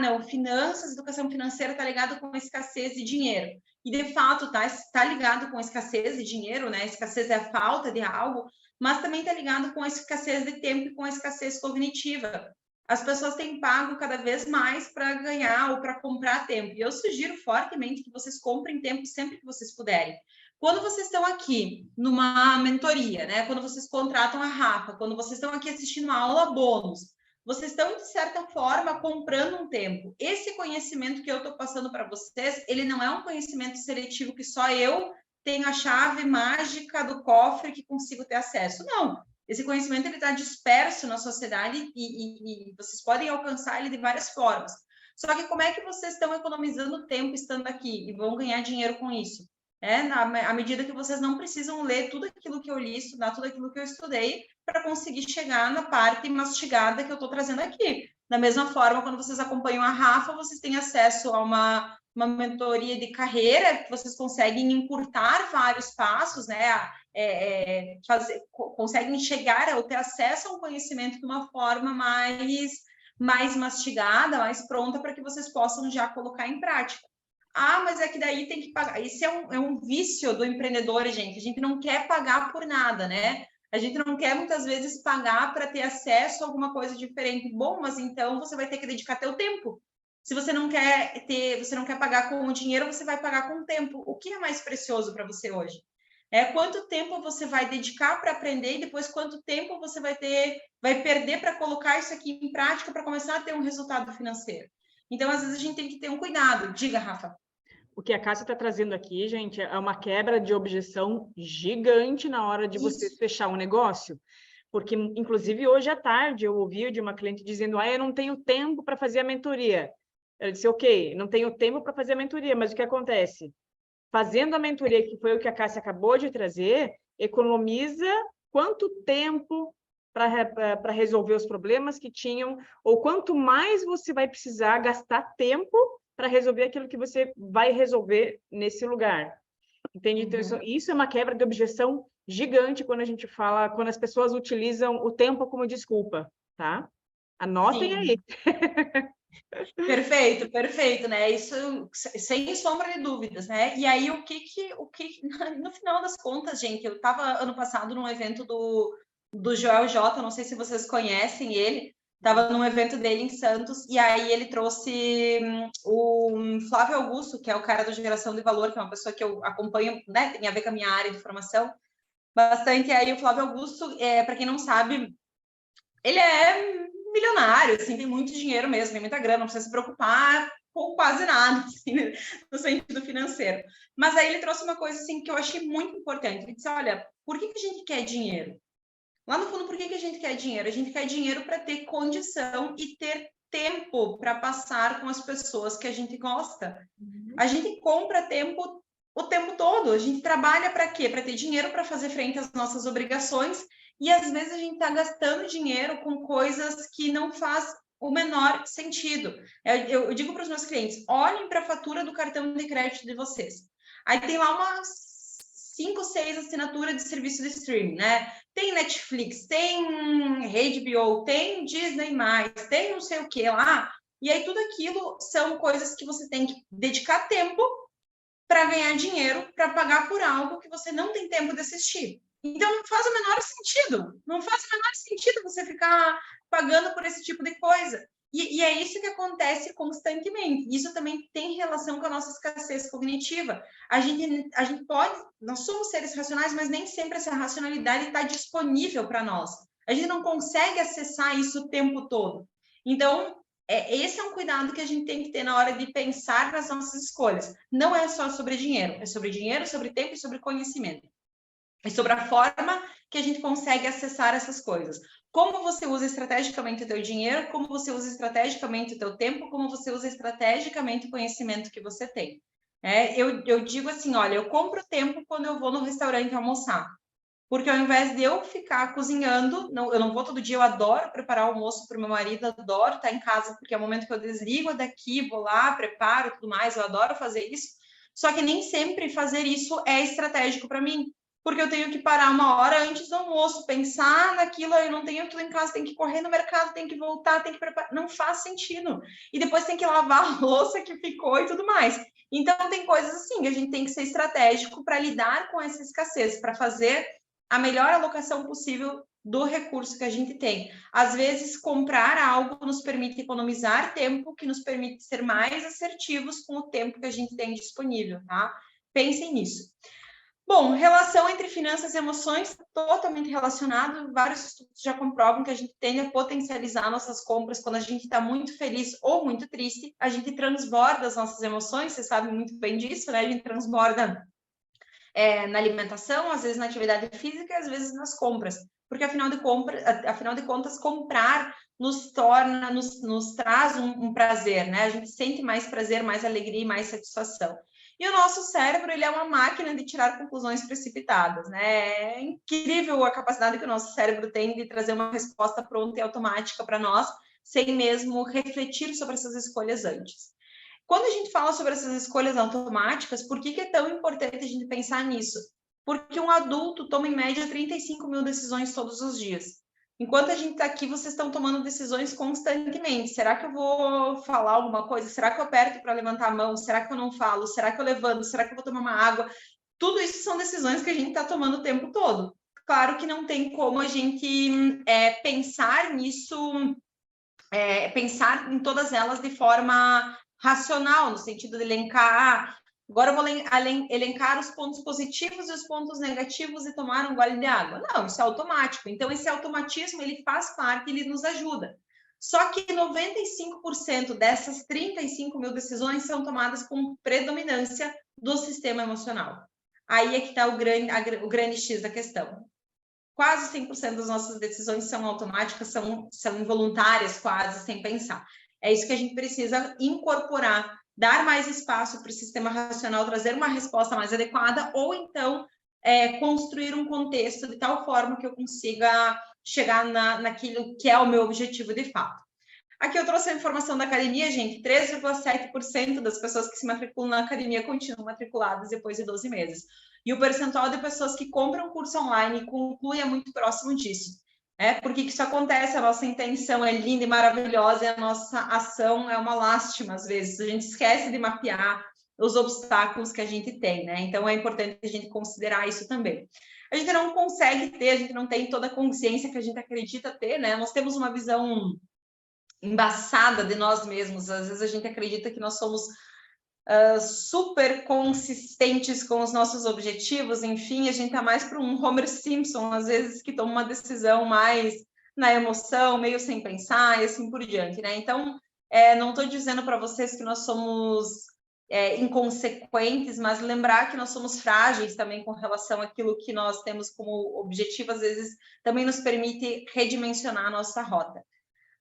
não, finanças, educação financeira está ligado com a escassez de dinheiro. E, de fato, tá ligado com a escassez de dinheiro, né? A escassez é a falta de algo, mas também está ligado com a escassez de tempo e com a escassez cognitiva. As pessoas têm pago cada vez mais para ganhar ou para comprar tempo. E eu sugiro fortemente que vocês comprem tempo sempre que vocês puderem. Quando vocês estão aqui numa mentoria, né? Quando vocês contratam a Rafa, quando vocês estão aqui assistindo uma aula bônus, vocês estão, de certa forma, comprando um tempo. Esse conhecimento que eu estou passando para vocês, ele não é um conhecimento seletivo que só eu tenho a chave mágica do cofre que consigo ter acesso. Não. Esse conhecimento ele está disperso na sociedade e vocês podem alcançar ele de várias formas. Só que como é que vocês estão economizando tempo estando aqui e vão ganhar dinheiro com isso? À medida que vocês não precisam ler tudo aquilo que eu li, estudar tudo aquilo que eu estudei para conseguir chegar na parte mastigada que eu estou trazendo aqui. Da mesma forma, quando vocês acompanham a Rafa, vocês têm acesso a uma mentoria de carreira, que vocês conseguem encurtar vários passos, né? Conseguem chegar ou ter acesso a um conhecimento de uma forma mais mastigada, mais pronta, para que vocês possam já colocar em prática. Mas é que daí tem que pagar. Isso é um vício do empreendedor, gente. A gente não quer pagar por nada, né? A gente não quer, muitas vezes, pagar para ter acesso a alguma coisa diferente. Bom, mas então você vai ter que dedicar teu tempo. Se você não quer pagar com o dinheiro, você vai pagar com o tempo. O que é mais precioso para você hoje? Quanto tempo você vai dedicar para aprender e depois quanto tempo você vai perder para colocar isso aqui em prática para começar a ter um resultado financeiro. Então, às vezes, a gente tem que ter um cuidado. Diga, Rafa. O que a Cássia está trazendo aqui, gente, é uma quebra de objeção gigante na hora de você fechar um negócio. Porque, inclusive, hoje à tarde, eu ouvi de uma cliente dizendo, eu não tenho tempo para fazer a mentoria. Eu disse, ok, não tenho tempo para fazer a mentoria, mas o que acontece? Fazendo a mentoria, que foi o que a Cássia acabou de trazer, economiza quanto tempo para resolver os problemas que tinham, ou quanto mais você vai precisar gastar tempo para resolver aquilo que você vai resolver nesse lugar. Entende? Então, isso é uma quebra de objeção gigante quando a gente fala, quando as pessoas utilizam o tempo como desculpa, tá? Anotem aí. Perfeito, né? Isso sem sombra de dúvidas, né? E aí, o que no final das contas, gente, eu estava ano passado num evento do Joel J, não sei se vocês conhecem ele, estava num evento dele em Santos, e aí ele trouxe o Flávio Augusto, que é o cara da Geração de Valor, que é uma pessoa que eu acompanho, né, tem a ver com a minha área de formação, bastante. E aí o Flávio Augusto, para quem não sabe, ele é milionário, assim, tem muito dinheiro mesmo, tem muita grana, não precisa se preocupar com quase nada, assim, no sentido financeiro. Mas aí ele trouxe uma coisa, assim, que eu achei muito importante. Ele disse, olha, por que a gente quer dinheiro? Lá no fundo, por que a gente quer dinheiro? A gente quer dinheiro para ter condição e ter tempo para passar com as pessoas que a gente gosta. A gente compra tempo o tempo todo. A gente trabalha para quê? Para ter dinheiro para fazer frente às nossas obrigações. E às vezes a gente está gastando dinheiro com coisas que não faz o menor sentido. Eu digo para os meus clientes, olhem para a fatura do cartão de crédito de vocês. Aí tem lá umas 5, 6 assinaturas de serviço de streaming, né? Tem Netflix, tem HBO, tem Disney+, tem não sei o que lá. E aí tudo aquilo são coisas que você tem que dedicar tempo para ganhar dinheiro, para pagar por algo que você não tem tempo de assistir. Então, não faz o menor sentido. Não faz o menor sentido você ficar pagando por esse tipo de coisa. E é isso que acontece constantemente. Isso também tem relação com a nossa escassez cognitiva. A gente pode, nós somos seres racionais, mas nem sempre essa racionalidade está disponível para nós. A gente não consegue acessar isso o tempo todo. Então, esse é um cuidado que a gente tem que ter na hora de pensar nas nossas escolhas. Não é só sobre dinheiro, sobre tempo e sobre conhecimento. É sobre a forma que a gente consegue acessar essas coisas. Como você usa estrategicamente o teu dinheiro, como você usa estrategicamente o teu tempo, como você usa estrategicamente o conhecimento que você tem. Eu digo assim, olha, eu compro tempo quando eu vou no restaurante almoçar. Porque ao invés de eu ficar cozinhando, eu não vou todo dia, eu adoro preparar almoço para o meu marido, adoro estar em casa, porque é o momento que eu desligo daqui, vou lá, preparo tudo mais, eu adoro fazer isso. Só que nem sempre fazer isso é estratégico para mim, porque eu tenho que parar uma hora antes do almoço, pensar naquilo, eu não tenho aquilo em casa, tem que correr no mercado, tem que voltar, tem que preparar, não faz sentido. E depois tem que lavar a louça que ficou e tudo mais. Então tem coisas assim, que a gente tem que ser estratégico para lidar com essa escassez, para fazer a melhor alocação possível do recurso que a gente tem. Às vezes, comprar algo nos permite economizar tempo, que nos permite ser mais assertivos com o tempo que a gente tem disponível, tá? Pensem nisso. Bom, relação entre finanças e emoções, totalmente relacionado. Vários estudos já comprovam que a gente tende a potencializar nossas compras quando a gente está muito feliz ou muito triste. A gente transborda as nossas emoções, vocês sabem muito bem disso, né? A gente transborda na alimentação, às vezes na atividade física e às vezes nas compras. Porque, afinal de contas, comprar nos traz um prazer, né? A gente sente mais prazer, mais alegria e mais satisfação. E o nosso cérebro, ele é uma máquina de tirar conclusões precipitadas, né? É incrível a capacidade que o nosso cérebro tem de trazer uma resposta pronta e automática para nós, sem mesmo refletir sobre essas escolhas antes. Quando a gente fala sobre essas escolhas automáticas, por que é tão importante a gente pensar nisso? Porque um adulto toma, em média, 35 mil decisões todos os dias. Enquanto a gente está aqui, vocês estão tomando decisões constantemente. Será que eu vou falar alguma coisa? Será que eu aperto para levantar a mão? Será que eu não falo? Será que eu levanto? Será que eu vou tomar uma água? Tudo isso são decisões que a gente está tomando o tempo todo. Claro que não tem como a gente pensar nisso, pensar em todas elas de forma racional, no sentido de elencar, agora eu vou elencar os pontos positivos e os pontos negativos e tomar um gole de água. Não, isso é automático. Então, esse automatismo, ele faz parte, ele nos ajuda. Só que 95% dessas 35 mil decisões são tomadas com predominância do sistema emocional. Aí é que está o grande X da questão. Quase 100% das nossas decisões são automáticas, são involuntárias, quase, sem pensar. É isso que a gente precisa incorporar, dar mais espaço para o sistema racional trazer uma resposta mais adequada, ou então construir um contexto de tal forma que eu consiga chegar naquilo que é o meu objetivo de fato. Aqui eu trouxe a informação da academia, gente, 3,7% das pessoas que se matriculam na academia continuam matriculadas depois de 12 meses. E o percentual de pessoas que compram curso online e concluem é muito próximo disso. Por que isso acontece? A nossa intenção é linda e maravilhosa e a nossa ação é uma lástima, às vezes. A gente esquece de mapear os obstáculos que a gente tem, né? Então, é importante a gente considerar isso também. A gente não consegue ter, a gente não tem toda a consciência que a gente acredita ter, né? Nós temos uma visão embaçada de nós mesmos. Às vezes a gente acredita que nós somos super consistentes com os nossos objetivos, enfim, a gente tá mais para um Homer Simpson, às vezes, que toma uma decisão mais na emoção, meio sem pensar e assim por diante, né? Então, não estou dizendo para vocês que nós somos inconsequentes, mas lembrar que nós somos frágeis também com relação àquilo que nós temos como objetivo, às vezes também nos permite redimensionar a nossa rota.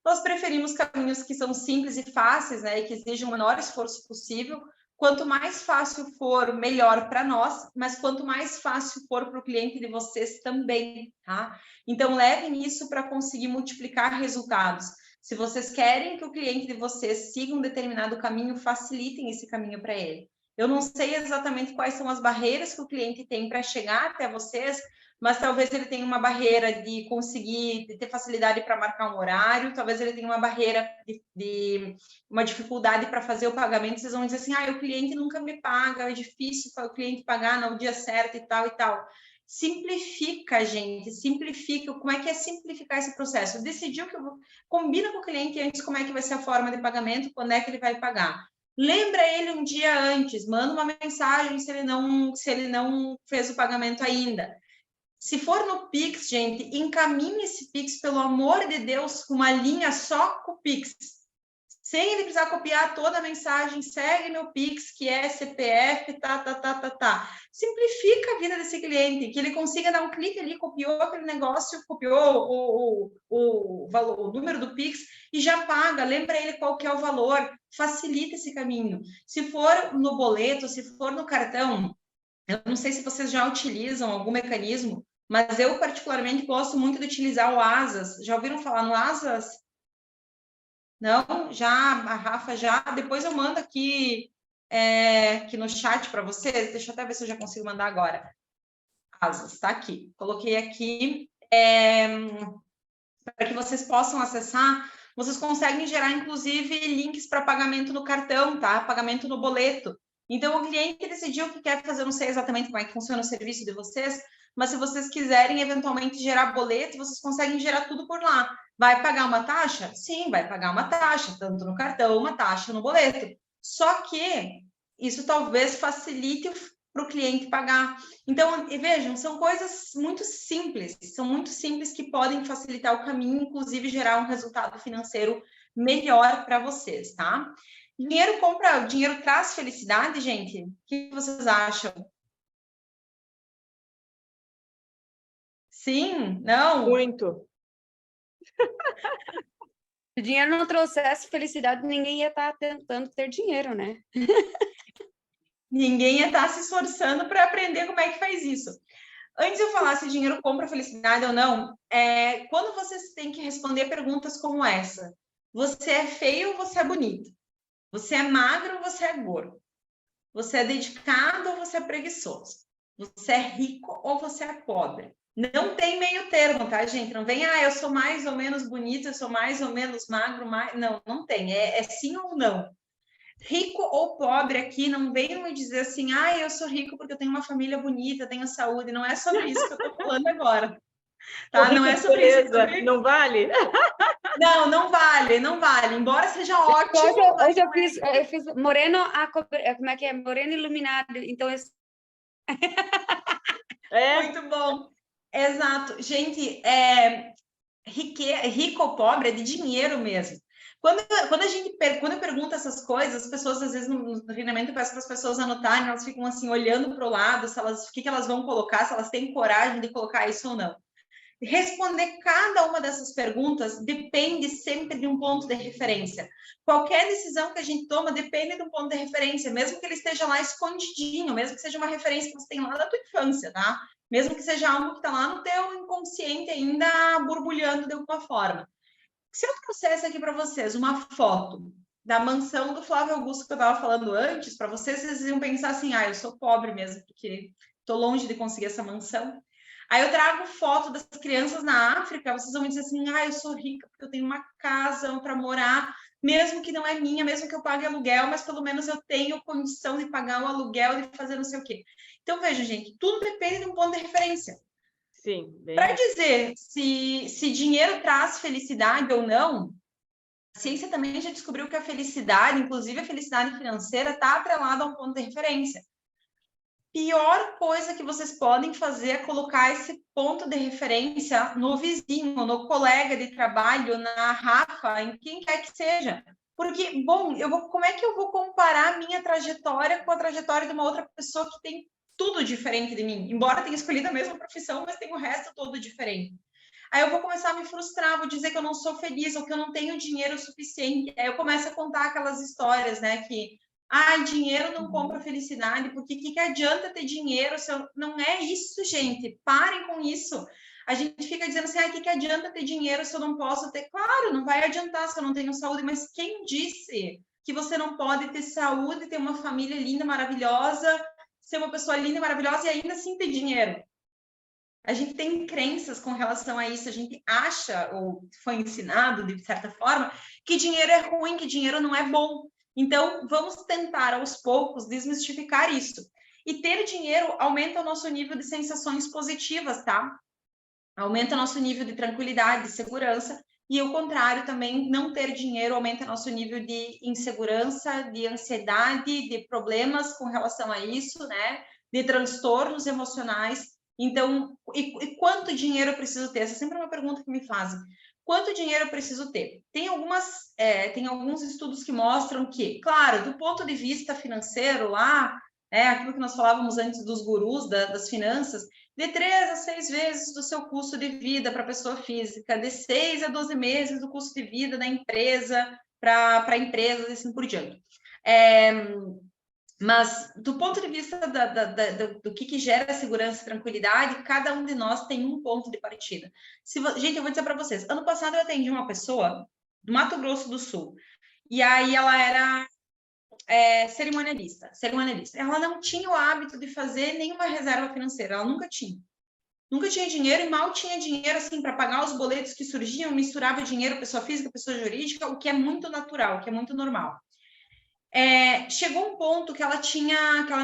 Nós preferimos caminhos que são simples e fáceis, né, e que exigem o menor esforço possível. Quanto mais fácil for, melhor para nós, mas quanto mais fácil for para o cliente de vocês também, tá? Então, levem isso para conseguir multiplicar resultados. Se vocês querem que o cliente de vocês siga um determinado caminho, facilitem esse caminho para ele. Eu não sei exatamente quais são as barreiras que o cliente tem para chegar até vocês, mas talvez ele tenha uma barreira de conseguir, de ter facilidade para marcar um horário, talvez ele tenha uma barreira de uma dificuldade para fazer o pagamento. Vocês vão dizer assim, o cliente nunca me paga, é difícil para o cliente pagar no dia certo e tal e tal. Simplifica, gente, simplifica. Como é que é simplificar esse processo? Decidiu que combina com o cliente antes como é que vai ser a forma de pagamento, quando é que ele vai pagar. Lembra ele um dia antes, manda uma mensagem se ele não fez o pagamento ainda. Se for no Pix, gente, encaminhe esse Pix, pelo amor de Deus, com uma linha só com o Pix. Sem ele precisar copiar toda a mensagem, segue meu Pix, que é CPF, Simplifica a vida desse cliente, que ele consiga dar um clique ali, copiou aquele negócio, copiou o valor, o número do Pix e já paga. Lembra ele qual que é o valor, facilita esse caminho. Se for no boleto, se for no cartão, eu não sei se vocês já utilizam algum mecanismo, mas eu particularmente gosto muito de utilizar o Asas. Já ouviram falar no Asas? Não? Já, a Rafa já. Depois eu mando aqui no chat para vocês. Deixa eu até ver se eu já consigo mandar agora. Asas, tá aqui. Coloquei aqui para que vocês possam acessar. Vocês conseguem gerar, inclusive, links para pagamento no cartão, tá? Pagamento no boleto. Então, o cliente decidiu o que quer fazer, eu não sei exatamente como é que funciona o serviço de vocês, mas se vocês quiserem, eventualmente, gerar boleto, vocês conseguem gerar tudo por lá. Vai pagar uma taxa? Sim, vai pagar uma taxa, tanto no cartão, uma taxa no boleto. Só que isso talvez facilite para o cliente pagar. Então, vejam, são coisas muito simples, que podem facilitar o caminho, inclusive gerar um resultado financeiro melhor para vocês, tá? Dinheiro traz felicidade, gente? O que vocês acham? Sim? Não? Muito. Se o dinheiro não trouxesse felicidade, ninguém ia estar tentando ter dinheiro, né? Ninguém ia estar se esforçando para aprender como é que faz isso. Antes de eu falar se dinheiro compra felicidade ou não, quando vocês têm que responder perguntas como essa, você é feio ou você é bonito? Você é magro ou você é gordo? Você é dedicado ou você é preguiçoso? Você é rico ou você é pobre? Não tem meio termo, tá, gente? Não vem, eu sou mais ou menos bonito, eu sou mais ou menos magro, não tem. É sim ou não. Rico ou pobre aqui, não venham me dizer assim, eu sou rico porque eu tenho uma família bonita, tenho saúde. Não é sobre isso que eu tô falando agora. Tá? Não é sobre isso. Não vale? Não vale. Embora seja ótimo. Hoje eu fiz moreno, como é que é? Moreno iluminado. Então, Muito bom. Exato. Gente, rico ou pobre é de dinheiro mesmo. Quando eu pergunto essas coisas, as pessoas, às vezes, no treinamento, eu peço para as pessoas anotarem, elas ficam assim, olhando para o lado, o que elas vão colocar, se elas têm coragem de colocar isso ou não. Responder cada uma dessas perguntas depende sempre de um ponto de referência. Qualquer decisão que a gente toma depende de um ponto de referência, mesmo que ele esteja lá escondidinho, mesmo que seja uma referência que você tem lá da tua infância, tá? Mesmo que seja algo que está lá no teu inconsciente ainda borbulhando de alguma forma. Se eu trouxesse aqui para vocês uma foto da mansão do Flávio Augusto que eu estava falando antes, para vocês iam pensar assim, eu sou pobre mesmo, porque estou longe de conseguir essa mansão. Aí eu trago foto das crianças na África, vocês vão me dizer assim, eu sou rica porque eu tenho uma casa para morar, mesmo que não é minha, mesmo que eu pague aluguel, mas pelo menos eu tenho condição de pagar o aluguel, de fazer não sei o quê. Então, veja, gente, tudo depende de um ponto de referência. Sim. Para dizer se dinheiro traz felicidade ou não, a ciência também já descobriu que a felicidade, inclusive a felicidade financeira, está atrelada a um ponto de referência. Pior coisa que vocês podem fazer é colocar esse ponto de referência no vizinho, no colega de trabalho, na Rafa, em quem quer que seja. Porque, como é que eu vou comparar a minha trajetória com a trajetória de uma outra pessoa que tem tudo diferente de mim? Embora tenha escolhido a mesma profissão, mas tem o resto todo diferente. Aí eu vou começar a me frustrar, vou dizer que eu não sou feliz ou que eu não tenho dinheiro suficiente. Aí eu começo a contar aquelas histórias, né, que dinheiro não compra felicidade, porque que adianta ter dinheiro se eu... Não é isso, gente. Parem com isso. A gente fica dizendo assim, que adianta ter dinheiro se eu não posso ter? Claro, não vai adiantar se eu não tenho saúde, mas quem disse que você não pode ter saúde, ter uma família linda, maravilhosa, ser uma pessoa linda e maravilhosa e ainda assim ter dinheiro? A gente tem crenças com relação a isso, a gente acha, ou foi ensinado de certa forma, que dinheiro é ruim, que dinheiro não é bom. Então, vamos tentar, aos poucos, desmistificar isso. E ter dinheiro aumenta o nosso nível de sensações positivas, tá? Aumenta o nosso nível de tranquilidade, de segurança, e o contrário também, não ter dinheiro aumenta nosso nível de insegurança, de ansiedade, de problemas com relação a isso, né? De transtornos emocionais. Então, e quanto dinheiro eu preciso ter? Essa é sempre uma pergunta que me fazem. Quanto dinheiro eu preciso ter? Tem alguns estudos que mostram que, claro, do ponto de vista financeiro lá, aquilo que nós falávamos antes dos gurus das finanças, de 3 a 6 vezes do seu custo de vida para a pessoa física, de 6 a 12 meses do custo de vida da empresa para empresas e assim por diante. Mas, do ponto de vista do que gera segurança e tranquilidade, cada um de nós tem um ponto de partida. Gente, eu vou dizer para vocês, ano passado eu atendi uma pessoa do Mato Grosso do Sul, e aí ela era cerimonialista. Ela não tinha o hábito de fazer nenhuma reserva financeira, ela nunca tinha dinheiro, e mal tinha dinheiro assim para pagar os boletos que surgiam, misturava dinheiro, pessoa física, pessoa jurídica, o que é muito natural, o que é muito normal. Chegou um ponto que ela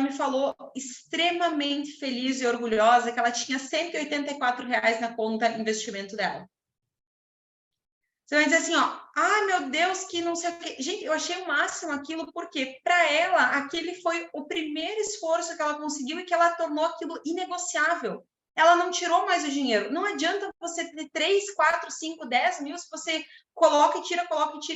me falou extremamente feliz e orgulhosa, que ela tinha R$184 na conta investimento dela. Você vai dizer assim, meu Deus, que não sei o quê. Gente, eu achei o máximo aquilo, porque para ela, aquele foi o primeiro esforço que ela conseguiu e que ela tornou aquilo inegociável. Ela não tirou mais o dinheiro. Não adianta você ter 3, 4, 5, 10 mil se você coloca e tira,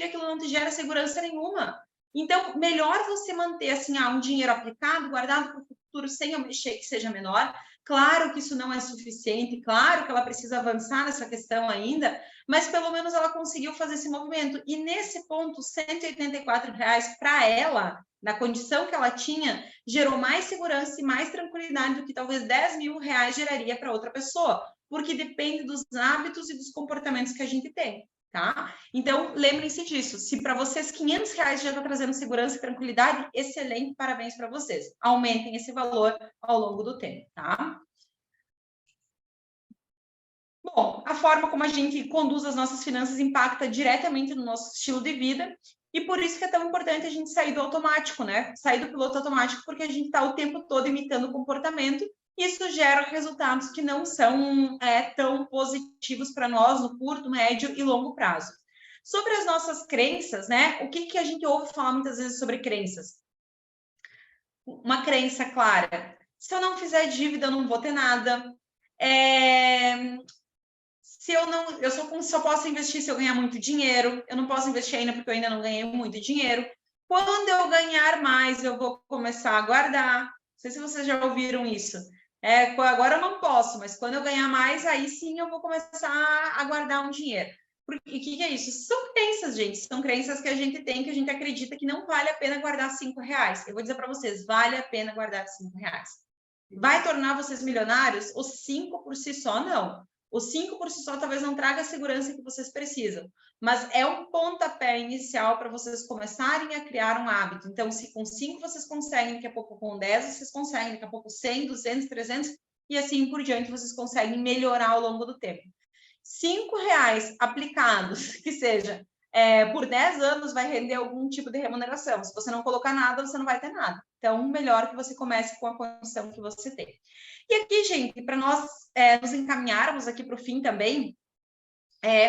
aquilo não te gera segurança nenhuma. Então, melhor você manter assim, um dinheiro aplicado, guardado para o futuro, sem eu mexer, que seja menor. Claro que isso não é suficiente, claro que ela precisa avançar nessa questão ainda, mas pelo menos ela conseguiu fazer esse movimento. E nesse ponto, R$184 para ela, na condição que ela tinha, gerou mais segurança e mais tranquilidade do que talvez R$10 mil geraria para outra pessoa, porque depende dos hábitos e dos comportamentos que a gente tem. Tá? Então, lembrem-se disso. Se para vocês R$500 já está trazendo segurança e tranquilidade, excelente, parabéns para vocês. Aumentem esse valor ao longo do tempo, tá? Bom, a forma como a gente conduz as nossas finanças impacta diretamente no nosso estilo de vida, e por isso que é tão importante a gente sair do automático, né? Sair do piloto automático, porque a gente está o tempo todo imitando o comportamento. Isso gera resultados que não são tão positivos para nós no curto, médio e longo prazo. Sobre as nossas crenças, né? O que a gente ouve falar muitas vezes sobre crenças? Uma crença clara. Se eu não fizer dívida, eu não vou ter nada. Eu só posso investir se eu ganhar muito dinheiro. Eu não posso investir ainda porque eu ainda não ganhei muito dinheiro. Quando eu ganhar mais, eu vou começar a guardar. Não sei se vocês já ouviram isso. Agora eu não posso, mas quando eu ganhar mais, aí sim eu vou começar a guardar um dinheiro. E o que é isso? São crenças, gente. São crenças que a gente tem, que a gente acredita que não vale a pena guardar R$5. Eu vou dizer para vocês, vale a pena guardar R$5. Vai tornar vocês milionários? Os 5 por si só, não. Os 5 por si só talvez não traga a segurança que vocês precisam, mas é um pontapé inicial para vocês começarem a criar um hábito. Então, se com 5 vocês conseguem, daqui a pouco com 10 vocês conseguem, daqui a pouco 100, 200, 300 e assim por diante vocês conseguem melhorar ao longo do tempo. R$5 aplicados, que seja, por 10 anos vai render algum tipo de remuneração. Se você não colocar nada, você não vai ter nada. Então, melhor que você comece com a condição que você tem. E aqui, gente, para nós nos encaminharmos aqui para o fim também,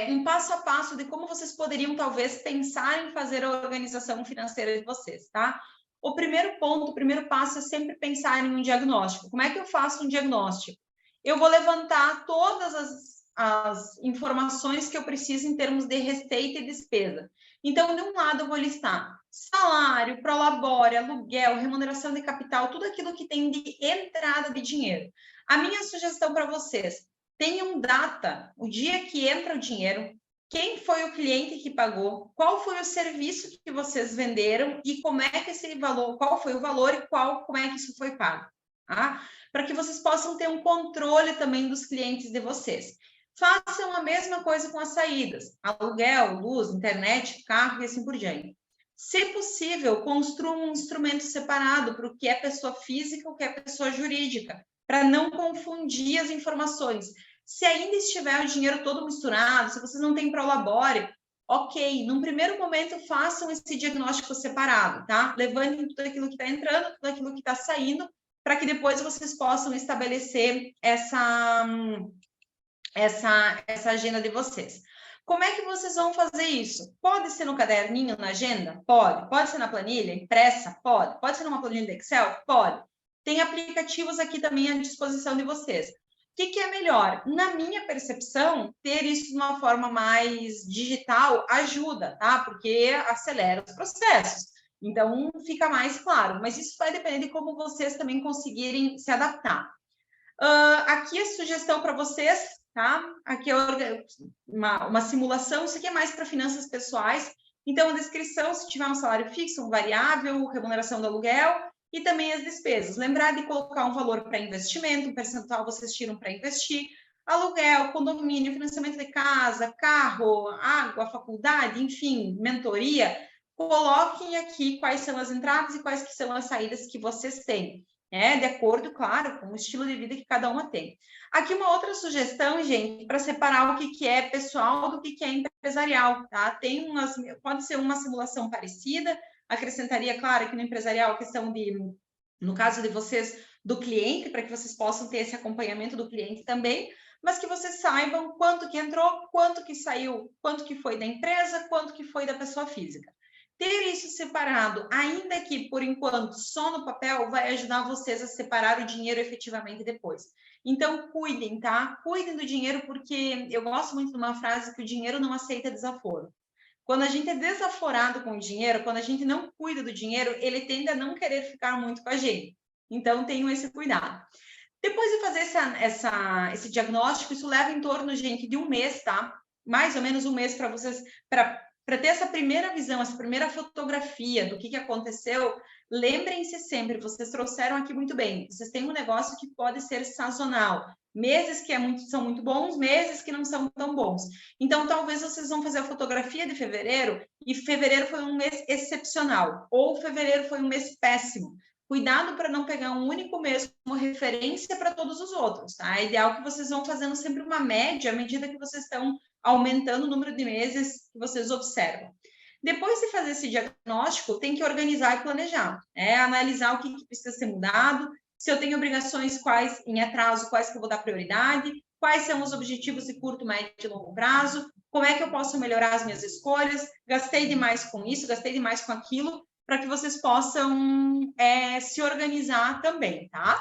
um passo a passo de como vocês poderiam, talvez, pensar em fazer a organização financeira de vocês, tá? O primeiro ponto, o primeiro passo é sempre pensar em um diagnóstico. Como é que eu faço um diagnóstico? Eu vou levantar todas as informações que eu preciso em termos de receita e despesa. Então, de um lado, eu vou listar salário, prolabore, aluguel, remuneração de capital, tudo aquilo que tem de entrada de dinheiro. A minha sugestão para vocês, tenham data, o dia que entra o dinheiro, quem foi o cliente que pagou, qual foi o serviço que vocês venderam e como é que esse valor, qual foi o valor e como é que isso foi pago, tá? Para que vocês possam ter um controle também dos clientes de vocês. Façam a mesma coisa com as saídas, aluguel, luz, internet, carro e assim por diante. Se possível, construa um instrumento separado para o que é pessoa física e o que é pessoa jurídica, para não confundir as informações. Se ainda estiver o dinheiro todo misturado, se vocês não têm prolabore, ok, num primeiro momento façam esse diagnóstico separado, tá? Levantem tudo aquilo que está entrando, tudo aquilo que está saindo, para que depois vocês possam estabelecer essa agenda de vocês. Como é que vocês vão fazer isso? Pode ser no caderninho, na agenda? Pode. Pode ser na planilha, impressa? Pode. Pode ser numa planilha de Excel? Pode. Tem aplicativos aqui também à disposição de vocês. O que é melhor? Na minha percepção, ter isso de uma forma mais digital ajuda, tá? Porque acelera os processos. Então, fica mais claro. Mas isso vai depender de como vocês também conseguirem se adaptar. Aqui a sugestão para vocês, tá? Aqui é uma simulação, isso aqui é mais para finanças pessoais. Então, a descrição, se tiver um salário fixo, um variável, remuneração do aluguel e também as despesas. Lembrar de colocar um valor para investimento, um percentual vocês tiram para investir, aluguel, condomínio, financiamento de casa, carro, água, faculdade, enfim, mentoria. Coloquem aqui quais são as entradas e quais que são as saídas que vocês têm. De acordo, claro, com o estilo de vida que cada uma tem. Aqui uma outra sugestão, gente, para separar o que é pessoal do que é empresarial, tá? Pode ser uma simulação parecida, acrescentaria, claro, aqui no empresarial a questão de, no caso de vocês, do cliente, para que vocês possam ter esse acompanhamento do cliente também, mas que vocês saibam quanto que entrou, quanto que saiu, quanto que foi da empresa, quanto que foi da pessoa física. Ter isso separado, ainda que por enquanto só no papel, vai ajudar vocês a separar o dinheiro efetivamente depois. Então, cuidem, tá? Cuidem do dinheiro, porque eu gosto muito de uma frase que o dinheiro não aceita desaforo. Quando a gente é desaforado com o dinheiro, quando a gente não cuida do dinheiro, ele tende a não querer ficar muito com a gente. Então, tenham esse cuidado. Depois de fazer esse diagnóstico, isso leva em torno, gente, de um mês, tá? Mais ou menos um mês para vocês, para ter essa primeira visão, essa primeira fotografia do que aconteceu. Lembrem-se sempre, vocês trouxeram aqui muito bem, vocês têm um negócio que pode ser sazonal, meses que são muito bons, meses que não são tão bons. Então, talvez vocês vão fazer a fotografia de fevereiro, e fevereiro foi um mês excepcional, ou fevereiro foi um mês péssimo. Cuidado para não pegar um único mês como referência para todos os outros, tá? É ideal que vocês vão fazendo sempre uma média à medida que vocês estão aumentando o número de meses que vocês observam. Depois de fazer esse diagnóstico, tem que organizar e planejar, analisar o que precisa ser mudado, se eu tenho obrigações quais em atraso, quais que eu vou dar prioridade, quais são os objetivos de curto, médio e longo prazo, como é que eu posso melhorar as minhas escolhas, gastei demais com isso, gastei demais com aquilo, para que vocês possam se organizar também, tá?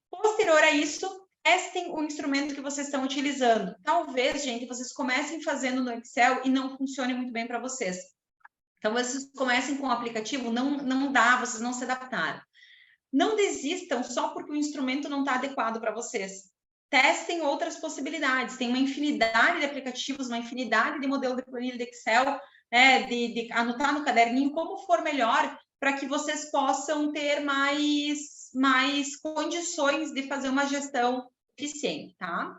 Posterior a isso, testem o instrumento que vocês estão utilizando. Talvez, gente, vocês comecem fazendo no Excel e não funcione muito bem para vocês. Então, vocês comecem com o aplicativo, não dá, vocês não se adaptaram. Não desistam só porque o instrumento não está adequado para vocês. Testem outras possibilidades. Tem uma infinidade de aplicativos, uma infinidade de modelo de planilha de Excel, de anotar no caderninho, como for melhor, para que vocês possam ter mais condições de fazer uma gestão eficiente, tá?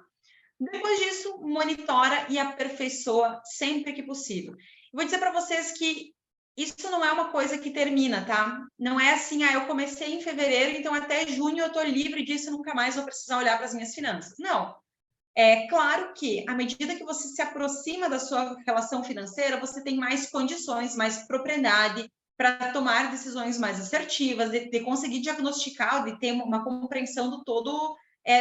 Depois disso, monitora e aperfeiçoa sempre que possível. Vou dizer para vocês que isso não é uma coisa que termina, tá? Não é assim, eu comecei em fevereiro, então até junho eu estou livre disso, nunca mais vou precisar olhar para as minhas finanças. Não. É claro que, à medida que você se aproxima da sua relação financeira, você tem mais condições, mais propriedade para tomar decisões mais assertivas, de conseguir diagnosticar, de ter uma compreensão do todo,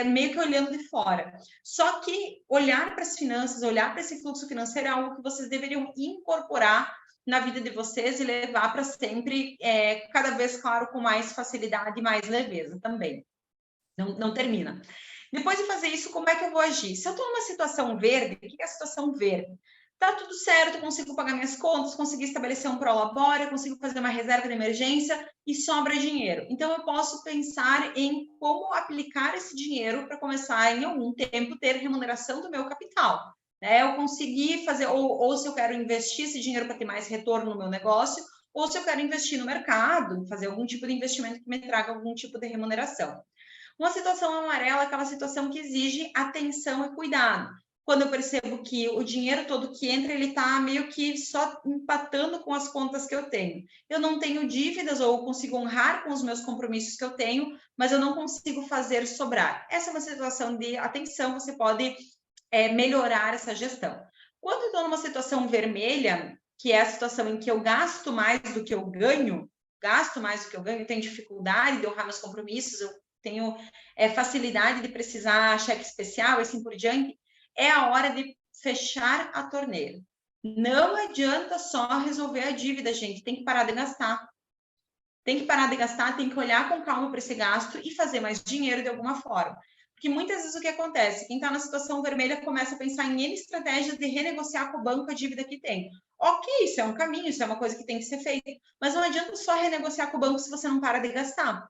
meio que olhando de fora. Só que olhar para as finanças, olhar para esse fluxo financeiro é algo que vocês deveriam incorporar na vida de vocês e levar para sempre, cada vez, claro, com mais facilidade e mais leveza também. Não termina. Depois de fazer isso, como é que eu vou agir? Se eu estou numa situação verde, o que é a situação verde? Tá tudo certo, consigo pagar minhas contas, consigo estabelecer um prolabore, consigo fazer uma reserva de emergência e sobra dinheiro. Então, eu posso pensar em como aplicar esse dinheiro para começar, em algum tempo, ter remuneração do meu capital. Eu conseguir fazer, ou se eu quero investir esse dinheiro para ter mais retorno no meu negócio, ou se eu quero investir no mercado, fazer algum tipo de investimento que me traga algum tipo de remuneração. Uma situação amarela é aquela situação que exige atenção e cuidado. Quando eu percebo que o dinheiro todo que entra, ele está meio que só empatando com as contas que eu tenho. Eu não tenho dívidas ou consigo honrar com os meus compromissos que eu tenho, mas eu não consigo fazer sobrar. Essa é uma situação de atenção, você pode melhorar essa gestão. Quando eu estou numa situação vermelha, que é a situação em que eu gasto mais do que eu ganho, gasto mais do que eu ganho, eu tenho dificuldade de honrar meus compromissos, eu tenho facilidade de precisar cheque especial, e assim por diante, é a hora de fechar a torneira. Não adianta só resolver a dívida, gente, tem que parar de gastar. Tem que parar de gastar, tem que olhar com calma para esse gasto e fazer mais dinheiro de alguma forma. Porque muitas vezes o que acontece? Quem está na situação vermelha começa a pensar em N estratégias de renegociar com o banco a dívida que tem. Ok, isso é um caminho, isso é uma coisa que tem que ser feita, mas não adianta só renegociar com o banco se você não para de gastar.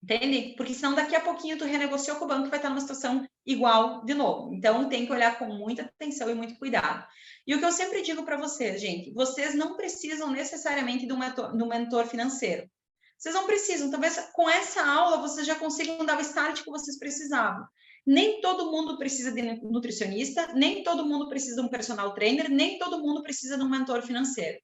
Entende? Porque senão daqui a pouquinho tu renegociou com o banco e vai estar numa situação igual de novo. Então tem que olhar com muita atenção e muito cuidado. E o que eu sempre digo para vocês, gente, vocês não precisam necessariamente de um mentor financeiro. Vocês não precisam, talvez com essa aula vocês já consigam dar o start que vocês precisavam. Nem todo mundo precisa de nutricionista, nem todo mundo precisa de um personal trainer, nem todo mundo precisa de um mentor financeiro.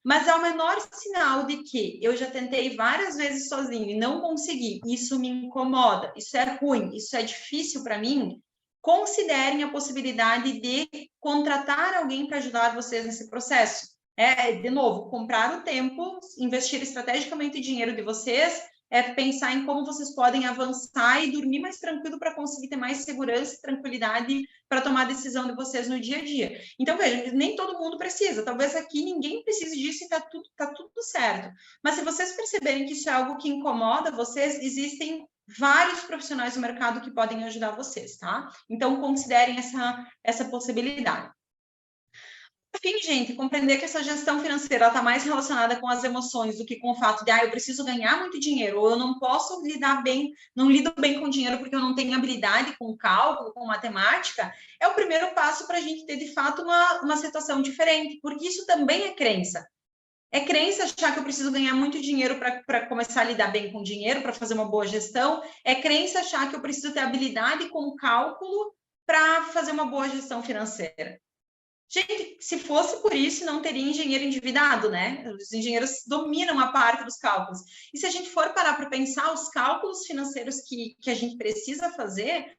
Mas é o menor sinal de que eu já tentei várias vezes sozinho e não consegui, isso me incomoda, isso é ruim, isso é difícil para mim, considerem a possibilidade de contratar alguém para ajudar vocês nesse processo. De novo, comprar o tempo, investir estrategicamente o dinheiro de vocês, pensar em como vocês podem avançar e dormir mais tranquilo para conseguir ter mais segurança e tranquilidade para tomar a decisão de vocês no dia a dia. Então, veja, nem todo mundo precisa. Talvez aqui ninguém precise disso e tá tudo certo. Mas se vocês perceberem que isso é algo que incomoda vocês, existem vários profissionais do mercado que podem ajudar vocês, tá? Então, considerem essa possibilidade. Enfim, gente, compreender que essa gestão financeira está mais relacionada com as emoções do que com o fato de, eu preciso ganhar muito dinheiro, ou eu não posso lidar bem, não lido bem com dinheiro porque eu não tenho habilidade com cálculo, com matemática, é o primeiro passo para a gente ter, de fato, uma situação diferente, porque isso também é crença. É crença achar que eu preciso ganhar muito dinheiro para começar a lidar bem com dinheiro, para fazer uma boa gestão, é crença achar que eu preciso ter habilidade com cálculo para fazer uma boa gestão financeira. Gente, se fosse por isso, não teria engenheiro endividado, né? Os engenheiros dominam a parte dos cálculos. E se a gente for parar para pensar, os cálculos financeiros que a gente precisa fazer,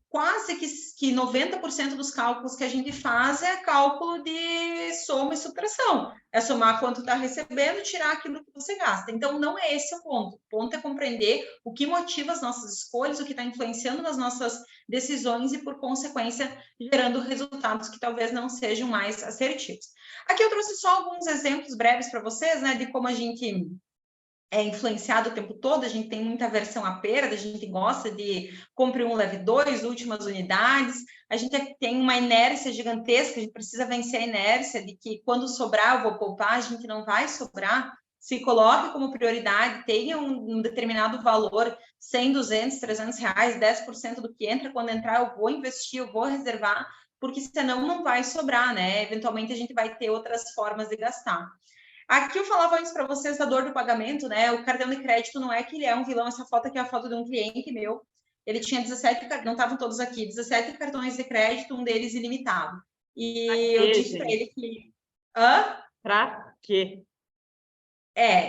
quase que 90% dos cálculos que a gente faz é cálculo de soma e subtração. É somar quanto está recebendo, tirar aquilo que você gasta. Então, não é esse o ponto. O ponto é compreender o que motiva as nossas escolhas, o que está influenciando nas nossas decisões e, por consequência, gerando resultados que talvez não sejam mais assertivos. Aqui eu trouxe só alguns exemplos breves para vocês, né, de como a gente é influenciado o tempo todo, a gente tem muita aversão à perda, a gente gosta de compre um, leve dois, últimas unidades, a gente tem uma inércia gigantesca, a gente precisa vencer a inércia de que quando sobrar eu vou poupar, a gente não vai sobrar, se coloque como prioridade, tenha um determinado valor, 100, 200, 300 reais, 10% do que entra, quando entrar eu vou investir, eu vou reservar, porque senão não vai sobrar, né? Eventualmente a gente vai ter outras formas de gastar. Aqui eu falava antes para vocês da dor do pagamento, né? O cartão de crédito não é que ele é um vilão, essa foto aqui é a foto de um cliente meu. Ele tinha 17, não estavam todos aqui, 17 cartões de crédito, um deles ilimitado. E eu disse para ele que... Para quê?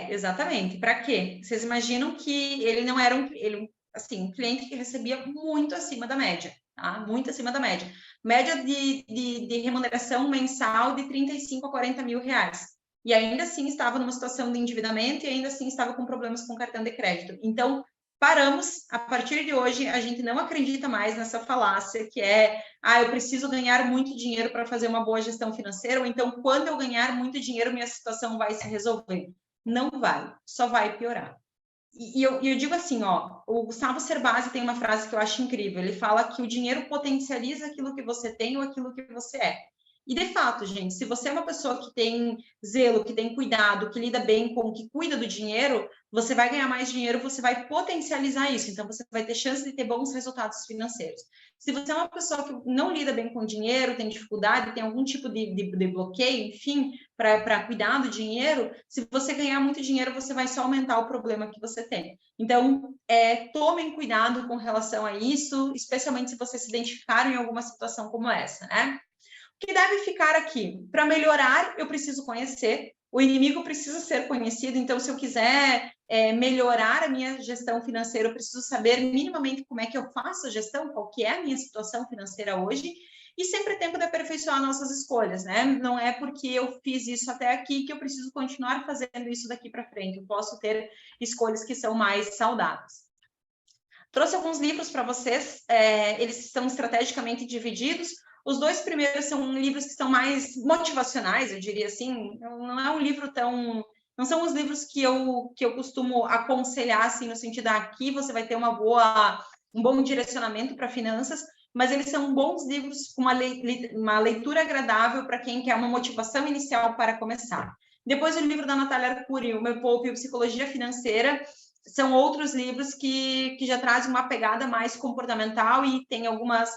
Exatamente. Para quê? Vocês imaginam que ele não era um cliente que recebia muito acima da média, tá? Muito acima da média. Média de remuneração mensal de 35 a 40 mil reais. E ainda assim estava numa situação de endividamento e ainda assim estava com problemas com cartão de crédito. Então, paramos. A partir de hoje, a gente não acredita mais nessa falácia que eu preciso ganhar muito dinheiro para fazer uma boa gestão financeira, ou então, quando eu ganhar muito dinheiro, minha situação vai se resolver. Não vai, só vai piorar. E eu digo assim, o Gustavo Cerbasi tem uma frase que eu acho incrível. Ele fala que o dinheiro potencializa aquilo que você tem ou aquilo que você é. E, de fato, gente, se você é uma pessoa que tem zelo, que tem cuidado, que lida bem com, que cuida do dinheiro, você vai ganhar mais dinheiro, você vai potencializar isso. Então, você vai ter chance de ter bons resultados financeiros. Se você é uma pessoa que não lida bem com dinheiro, tem dificuldade, tem algum tipo de bloqueio, enfim, para cuidar do dinheiro, se você ganhar muito dinheiro, você vai só aumentar o problema que você tem. Então, tomem cuidado com relação a isso, especialmente se vocês se identificaram em alguma situação como essa, né? Que deve ficar aqui. Para melhorar, eu preciso conhecer, o inimigo precisa ser conhecido, então, se eu quiser melhorar a minha gestão financeira, eu preciso saber minimamente como é que eu faço a gestão, qual que é a minha situação financeira hoje, E sempre é tempo de aperfeiçoar nossas escolhas, né? Não é porque eu fiz isso até aqui que eu preciso continuar fazendo isso daqui para frente. Eu posso ter escolhas que são mais saudáveis. Trouxe alguns livros para vocês, eles estão estrategicamente divididos. Os 2 primeiros são livros que são mais motivacionais, eu diria assim. Não é um livro tão... Não são os livros que eu costumo aconselhar, assim, no sentido, aqui você vai ter um bom direcionamento para finanças, mas eles são bons livros com uma leitura agradável para quem quer uma motivação inicial para começar. Depois, o livro da Natália Arcuri, O Me Poupe e Psicologia Financeira, são outros livros que já trazem uma pegada mais comportamental e tem algumas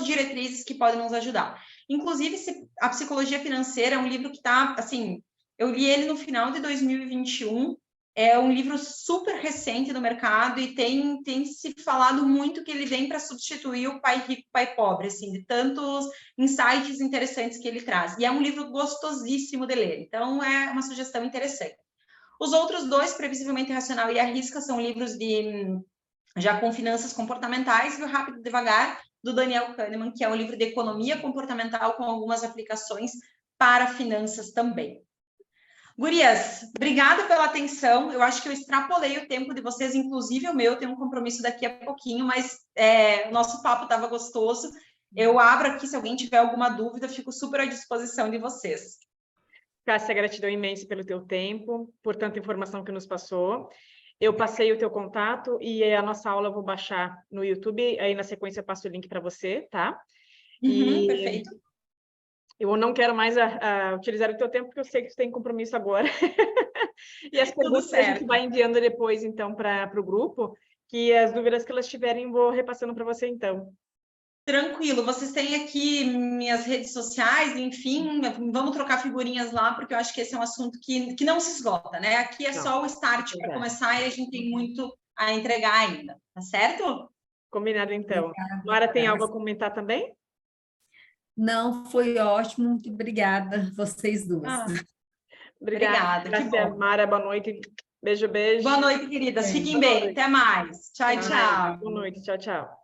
diretrizes que podem nos ajudar. Inclusive, a Psicologia Financeira é um livro que está, assim, eu li ele no final de 2021, é um livro super recente no mercado e tem se falado muito que ele vem para substituir o Pai Rico, Pai Pobre, assim, de tantos insights interessantes que ele traz. E é um livro gostosíssimo de ler, então é uma sugestão interessante. Os outros 2, Previsivelmente Racional e A Risca, são livros já com finanças comportamentais, e o Rápido e Devagar, do Daniel Kahneman, que é um livro de economia comportamental com algumas aplicações para finanças também. Gurias, obrigada pela atenção. Eu acho que eu extrapolei o tempo de vocês, inclusive o meu, tenho um compromisso daqui a pouquinho, mas o nosso papo estava gostoso. Eu abro aqui, se alguém tiver alguma dúvida, fico super à disposição de vocês. Cássia, gratidão imensa pelo teu tempo, por tanta informação que nos passou. Eu passei o teu contato e a nossa aula eu vou baixar no YouTube, aí na sequência eu passo o link para você, tá? Perfeito. Eu não quero mais utilizar o teu tempo, porque eu sei que tu tem compromisso agora. E as perguntas a gente vai enviando depois, então, para o grupo, que as dúvidas que elas tiverem, vou repassando para você, então. Tranquilo, vocês têm aqui minhas redes sociais, enfim, vamos trocar figurinhas lá, porque eu acho que esse é um assunto que não se esgota, né? Aqui é só o start para começar e a gente tem muito a entregar ainda, tá certo? Combinado, então. Mara, tem algo a comentar também? Não, foi ótimo, muito obrigada, vocês duas. Obrigada, que bom. Mara, boa noite. Beijo, beijo. Boa noite, queridas. Fiquem bem. Até mais. Tchau, tchau. Boa noite. Tchau, tchau.